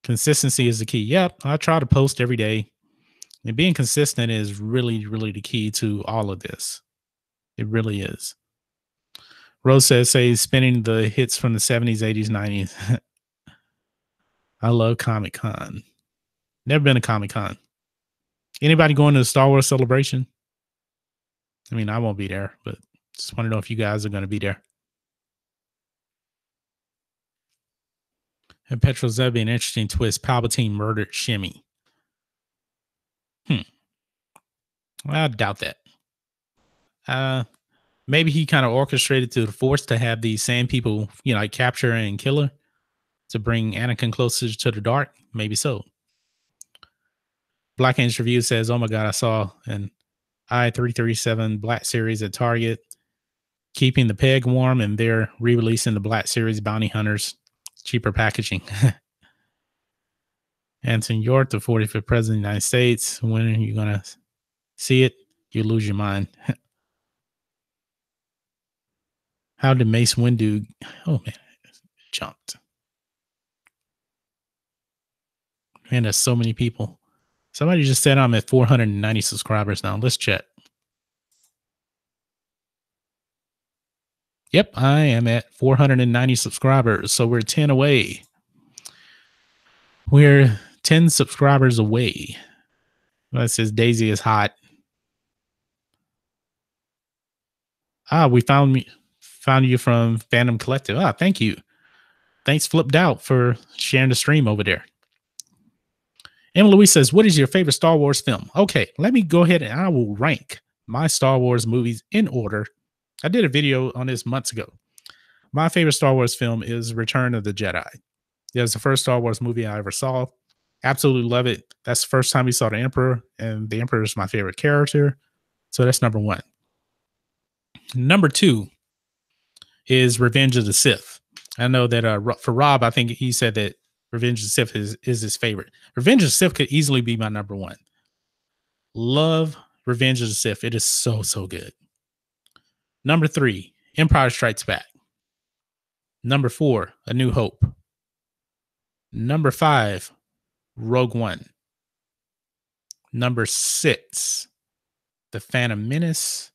consistency is the key. Yep, I try to post every day. And being consistent is really, really the key to all of this. It really is. Rose says, spinning the hits from the 70s, 80s, 90s. I love Comic Con. Never been to Comic Con. Anybody going to the Star Wars celebration? I mean, I won't be there, but just want to know if you guys are going to be there. And Petros, that'd be an interesting twist. Palpatine murdered Shimmy. I doubt that. Maybe he kind of orchestrated to the Force to have these same people, like capture and kill her to bring Anakin closer to the dark. Maybe so. Black Angel Review says, "Oh my god, I saw an I-337 Black Series at Target, keeping the peg warm, and they're re-releasing the Black Series Bounty Hunters, cheaper packaging." Anson York, the 45th President of the United States. When are you gonna see it? You lose your mind. How did Mace Windu? Oh man, jumped. Man, there's so many people. Somebody just said I'm at 490 subscribers now. Let's check. Yep, I am at 490 subscribers. So we're 10 away. We're 10 subscribers away. That says Daisy is hot. We found you from Phantom Collective. Thank you. Thanks, Flipped Out, for sharing the stream over there. Emma Louise says, "What is your favorite Star Wars film?" Okay, let me go ahead and I will rank my Star Wars movies in order. I did a video on this months ago. My favorite Star Wars film is Return of the Jedi. It was the first Star Wars movie I ever saw. Absolutely love it. That's the first time we saw the Emperor, and the Emperor is my favorite character. So that's number one. Number two is Revenge of the Sith. I know that for Rob, I think he said that Revenge of the Sith is his favorite. Revenge of the Sith could easily be my number one. Love Revenge of the Sith. It is so, so good. Number three, Empire Strikes Back. Number four, A New Hope. Number five, Rogue One. Number six, The Phantom Menace.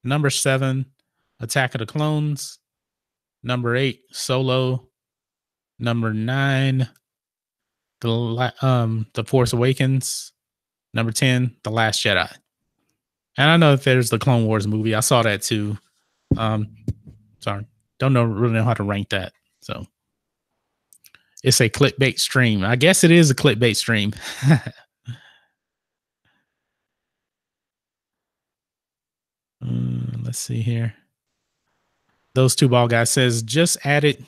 Number seven, Attack of the Clones. Number eight, Solo. Number nine, The Force Awakens. Number 10, The Last Jedi. And I know that there's the Clone Wars movie. I saw that too. Sorry, don't really know how to rank that. So it's a clickbait stream. I guess it is a clickbait stream. Let's see here. Those two ball guys says, "Just added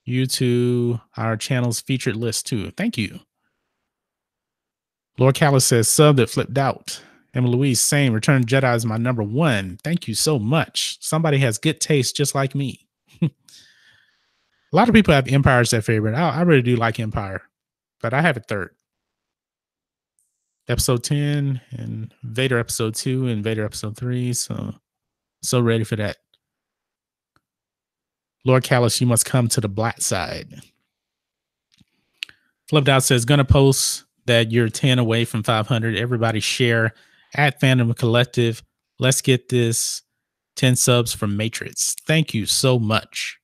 you to our channel's featured list too." Thank you. Lord Callis says, "Sub that Flipped Out." Emma Louise saying, "Return of Jedi is my number one." Thank you so much. Somebody has good taste just like me. A lot of people have Empire as their favorite. I really do like Empire, but I have it third. Episode 10 and Vader episode 2 and Vader episode 3. So ready for that. Lord Callis, you must come to the black side. Flipped Out says, "Gonna post that you're 10 away from 500. Everybody share at Phantom Collective. Let's get this 10 subs from Matrixx." Thank you so much.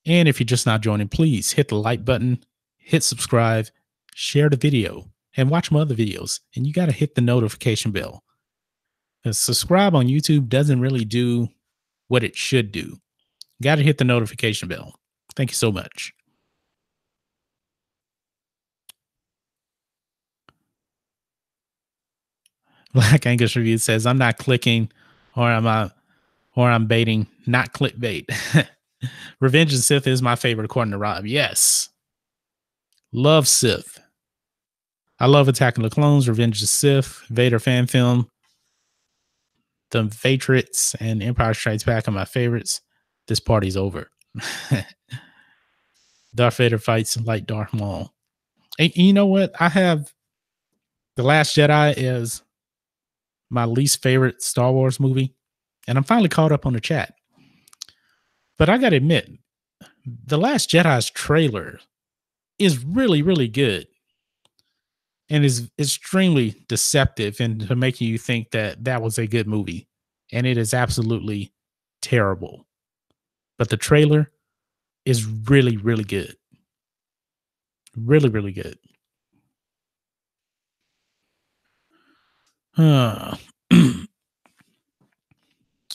And if you're just not joining, please hit the like button, hit subscribe, share the video, and watch my other videos. And you got to hit the notification bell. Because subscribe on YouTube doesn't really do what it should do. Got to hit the notification bell. Thank you so much. Black Angus Review says, "I'm not clicking or I'm baiting, not clickbait." Revenge of the Sith is my favorite according to Rob. Yes. Love Sith. I love Attack of the Clones, Revenge of the Sith, Vader fan film, The Matrixx, and Empire Strikes Back are my favorites. This party's over. Darth Vader fights like Darth Maul. And you know what? I have The Last Jedi is my least favorite Star Wars movie. And I'm finally caught up on the chat. But I got to admit, The Last Jedi's trailer is really, really good. And is extremely deceptive into making you think that that was a good movie. And it is absolutely terrible. But the trailer is really, really good. Really, really good.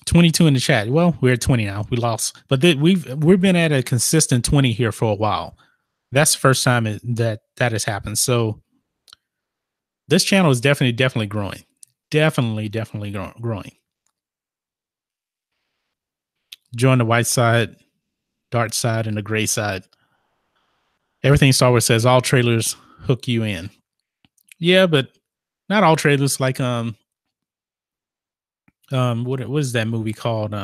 22 in the chat. Well, we're at 20 now. We lost. But we've been at a consistent 20 here for a while. That's the first time that has happened. So this channel is definitely growing. Definitely growing. Join the white side, dark side, and the gray side. Everything Star Wars says, all trailers hook you in. Yeah, but not all trailers. Like what is that movie called?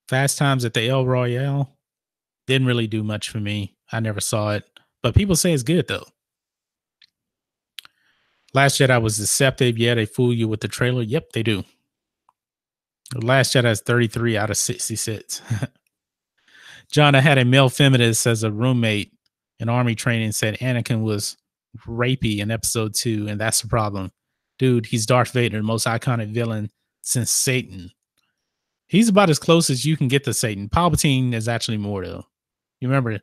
Fast Times at the El Royale. Didn't really do much for me. I never saw it, but people say it's good though. Last Jedi was deceptive. Yeah, they fool you with the trailer. Yep, they do. The Last Jedi is 33 out of 66. John, I had a male feminist as a roommate in army training said Anakin was rapey in episode 2, and that's the problem. Dude, he's Darth Vader, the most iconic villain since Satan. He's about as close as you can get to Satan. Palpatine is actually more, though. You remember,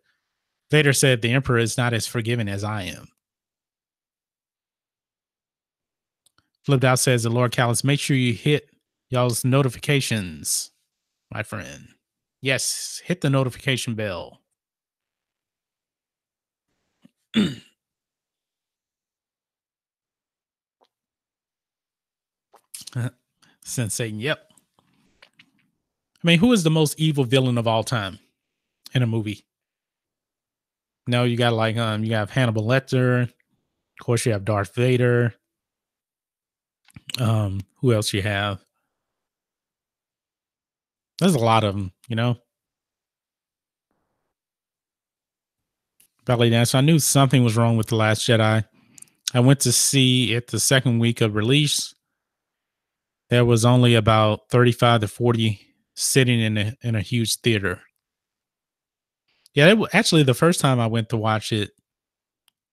Vader said the Emperor is not as forgiving as I am. Flipped out says the Lord Callus, make sure you hit y'all's notifications, my friend. Yes, hit the notification bell. Since Satan, yep. I mean, who is the most evil villain of all time in a movie? No, you got like you have Hannibal Lecter. Of course, you have Darth Vader. Who else you have? There's a lot of them, you know. Belly dance. I knew something was wrong with The Last Jedi. I went to see it the second week of release. There was only about 35 to 40 sitting in a huge theater. Yeah, actually the first time I went to watch it,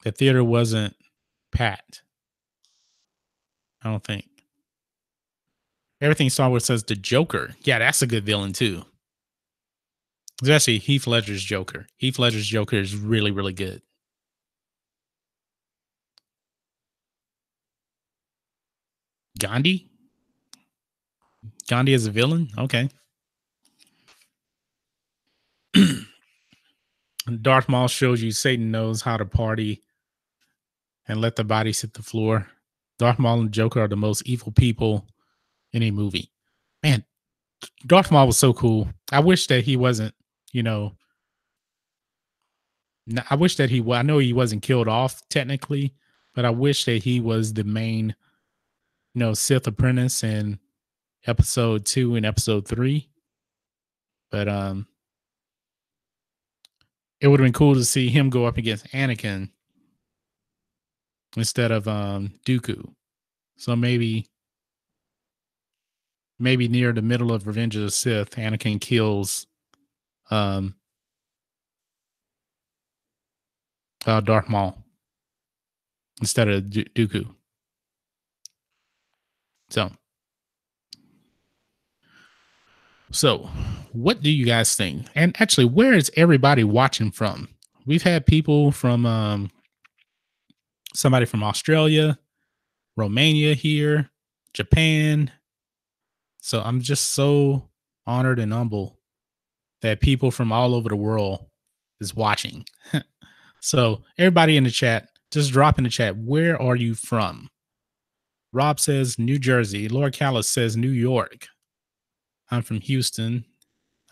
the theater wasn't packed. I don't think. Everything Star Wars says the Joker. Yeah, that's a good villain too. Especially Heath Ledger's Joker. Heath Ledger's Joker is really, really good. Gandhi? Gandhi as a villain? Okay. Darth Maul shows you Satan knows how to party and let the bodies hit the floor. Darth Maul and Joker are the most evil people in a movie. Man, Darth Maul was so cool. I wish that he wasn't, you know, I wish that I know he wasn't killed off technically, but I wish that he was the main, Sith apprentice in episode 2 and episode 3. But it would have been cool to see him go up against Anakin instead of Dooku. So maybe near the middle of Revenge of the Sith, Anakin kills um Darth Maul instead of Dooku. So So, what do you guys think? And actually, where is everybody watching from? We've had people from somebody from Australia, Romania here, Japan. So I'm just so honored and humble that people from all over the world is watching. So everybody in the chat, just drop in the chat. Where are you from? Rob says New Jersey. Lord Callis says New York. I'm from Houston.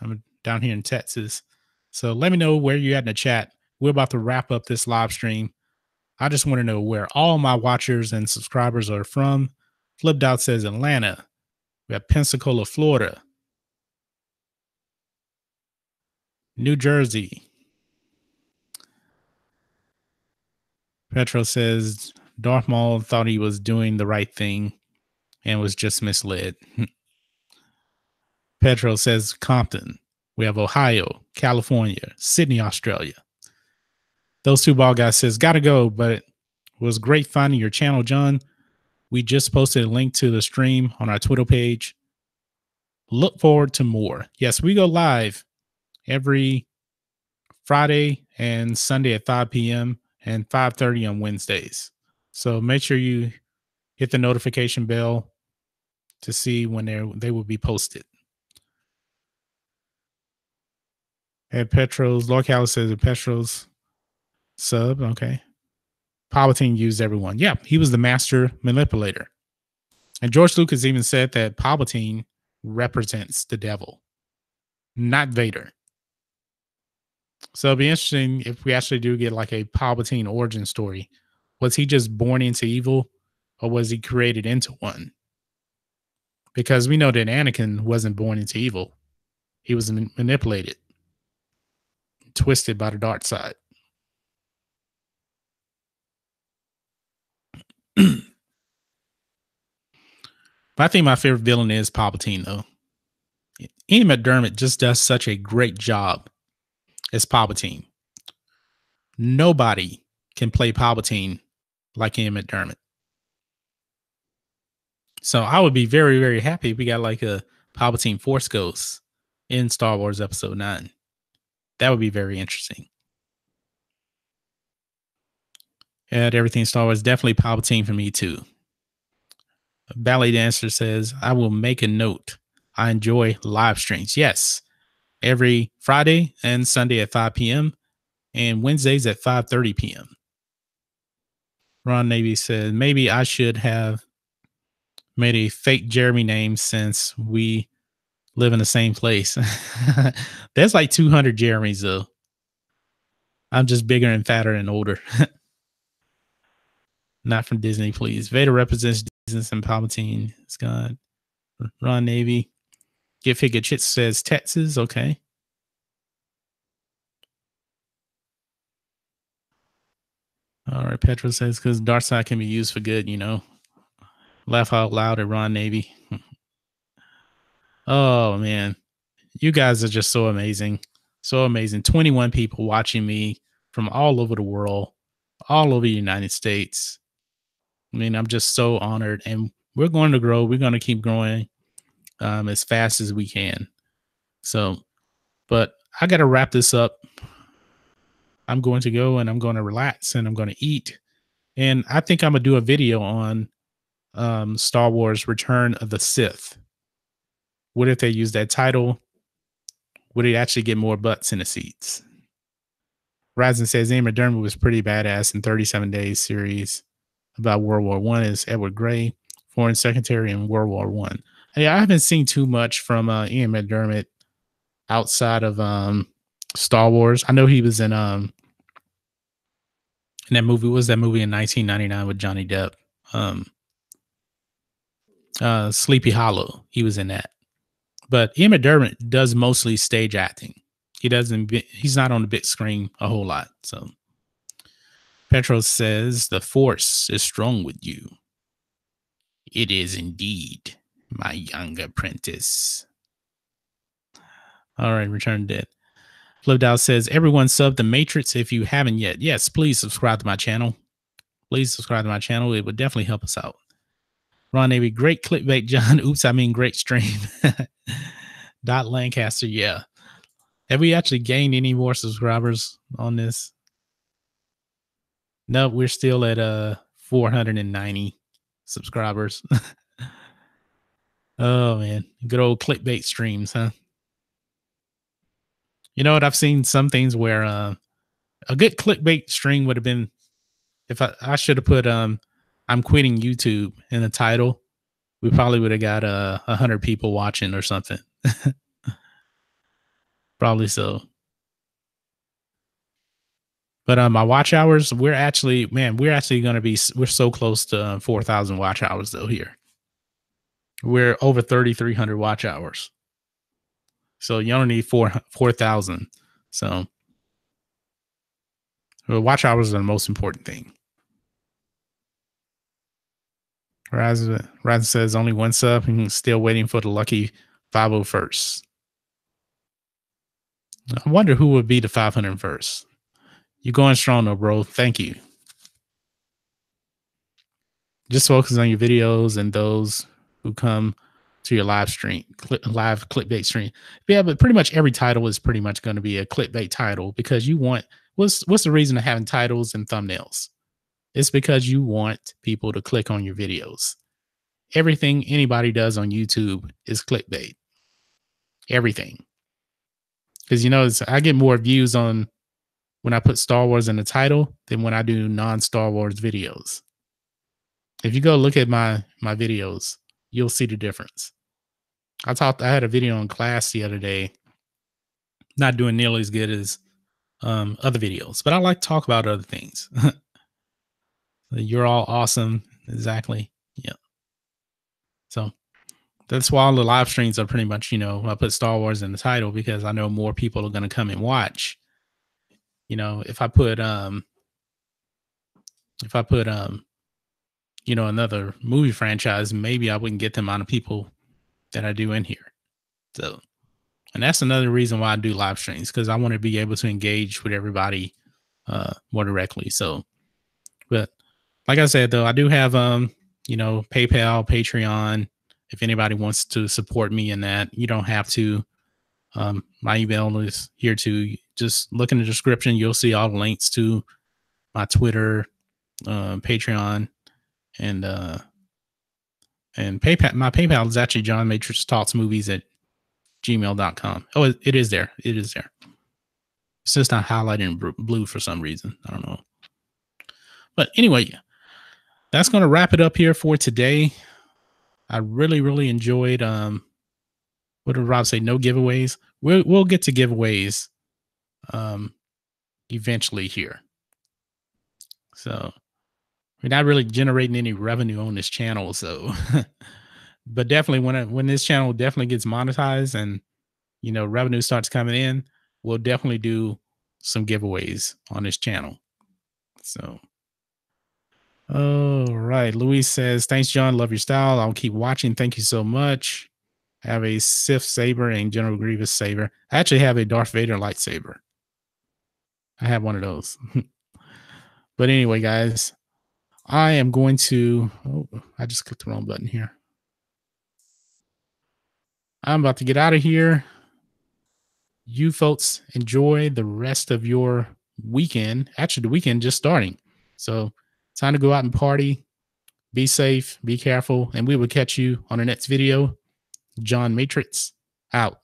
I'm down here in Texas. So let me know where you're at in the chat. We're about to wrap up this live stream. I just want to know where all my watchers and subscribers are from. Flipped out says Atlanta. We have Pensacola, Florida, New Jersey. Petro says Darth Maul thought he was doing the right thing and was just misled. Petro says Compton. We have Ohio, California, Sydney, Australia. Those two ball guys says, gotta go, but it was great finding your channel, John. We just posted a link to the stream on our Twitter page. Look forward to more. Yes, we go live every Friday and Sunday at 5 p.m. and 5:30 on Wednesdays. So make sure you hit the notification bell to see when they will be posted. At Petros, Locale says Petros sub. Okay. Palpatine used everyone. Yeah, he was the master manipulator. And George Lucas even said that Palpatine represents the devil, not Vader. So it'll be interesting if we actually do get like a Palpatine origin story Was he just born into evil or was he created into one? Because we know that Anakin wasn't born into evil. He was manipulated, twisted by the dark side. But I think my favorite villain is Palpatine, though. Ian McDermott just does such a great job as Palpatine. Nobody can play Palpatine like Ian McDermott. So I would be very, very happy if we got like a Palpatine Force Ghost in Star Wars Episode 9. That would be very interesting. And everything Star Wars, definitely Palpatine for me too. Ballet Dancer says, I will make a note. I enjoy live streams. Yes. Every Friday and Sunday at 5 p.m. and Wednesdays at 5:30 p.m. Ron Navy said, maybe I should have made a fake Jeremy name since we live in the same place. There's like 200 Jeremys, though. I'm just bigger and fatter and older. Not from Disney, please. Vader represents Disney and Palpatine. Scott. Ron Navy. Get Figure Chit says Texas. Okay. All right. Petra says, because dark side can be used for good, you know. Laugh out loud at Ron Navy. Oh, man. You guys are just so amazing. So amazing. 21 people watching me from all over the world, all over the United States. I mean, I'm just so honored. And we're going to grow. We're going to keep growing as fast as we can. So, but I got to wrap this up. I'm going to go and I'm going to relax and I'm going to eat. And I think I'm going to do a video on Star Wars Return of the Sith. What if they use that title? Would it actually get more butts in the seats? Ryzen says Ian McDermott was pretty badass in 37 Days series about World War One as Edward Grey, Foreign Secretary in World War One. Hey, I haven't seen too much from Ian McDermott outside of Star Wars. I know he was in that movie. What was that movie in 1999 with Johnny Depp? Sleepy Hollow. He was in that. But Ian McDermott does mostly stage acting. He's not on the big screen a whole lot. So Petro says the Force is strong with you. It is indeed, my young apprentice. All right, Return Dead. Flipped Out says, everyone sub the Matrixx if you haven't yet. Yes, please subscribe to my channel. Please subscribe to my channel. It would definitely help us out. Ron Navy, great clickbait, John. Oops, I mean great stream. Dot Lancaster, yeah. Have we actually gained any more subscribers on this? No, we're still at 490 subscribers. Oh man, good old clickbait streams, huh? You know what? I've seen some things where a good clickbait stream would have been if I should have put I'm quitting YouTube in the title. We probably would have got 100 people watching or something. Probably so. But my watch hours, we're actually going to be, we're so close to 4,000 watch hours though here. We're over 3,300 watch hours. So you only need 4,000. So watch hours are the most important thing. Raz says only one sub and still waiting for the lucky 501st. I wonder who would be the 501st. You're going strong though, bro. Thank you. Just focus on your videos and those who come to your live stream, live clickbait stream. Yeah, but pretty much every title is pretty much going to be a clickbait title because you want, what's the reason of having titles and thumbnails? It's because you want people to click on your videos. Everything anybody does on YouTube is clickbait. Everything. Because, you know, I get more views on when I put Star Wars in the title than when I do non-Star Wars videos. If you go look at my videos, you'll see the difference. I had a video on class the other day, not doing nearly as good as other videos, but I like to talk about other things. You're all awesome. Exactly. Yeah. So that's why all the live streams are pretty much, I put Star Wars in the title because I know more people are going to come and watch. If I put another movie franchise, maybe I wouldn't get the amount of people that I do in here. So, and that's another reason why I do live streams because I want to be able to engage with everybody more directly. So, but like I said, though, I do have PayPal, Patreon. If anybody wants to support me in that, you don't have to. My email is here too. Just look in the description. You'll see all the links to my Twitter, Patreon, and PayPal. My PayPal is actually John Matrixx Talks Movies at gmail.com. Oh, it is there. It is there. It's just not highlighted in blue for some reason. I don't know. But anyway, that's going to wrap it up here for today. I really, really enjoyed. What did Rob say? No giveaways. We'll get to giveaways eventually here. So we're not really generating any revenue on this channel. So, but definitely when this channel definitely gets monetized and revenue starts coming in, we'll definitely do some giveaways on this channel. So, all right. Luis says, thanks, John. Love your style. I'll keep watching. Thank you so much. I have a Sith saber and General Grievous saber. I actually have a Darth Vader lightsaber. I have one of those. But anyway, guys, I am going to. Oh, I just clicked the wrong button here. I'm about to get out of here. You folks enjoy the rest of your weekend. Actually, the weekend just starting. So, time to go out and party. Be safe, be careful, and we will catch you on the next video. John Matrixx out.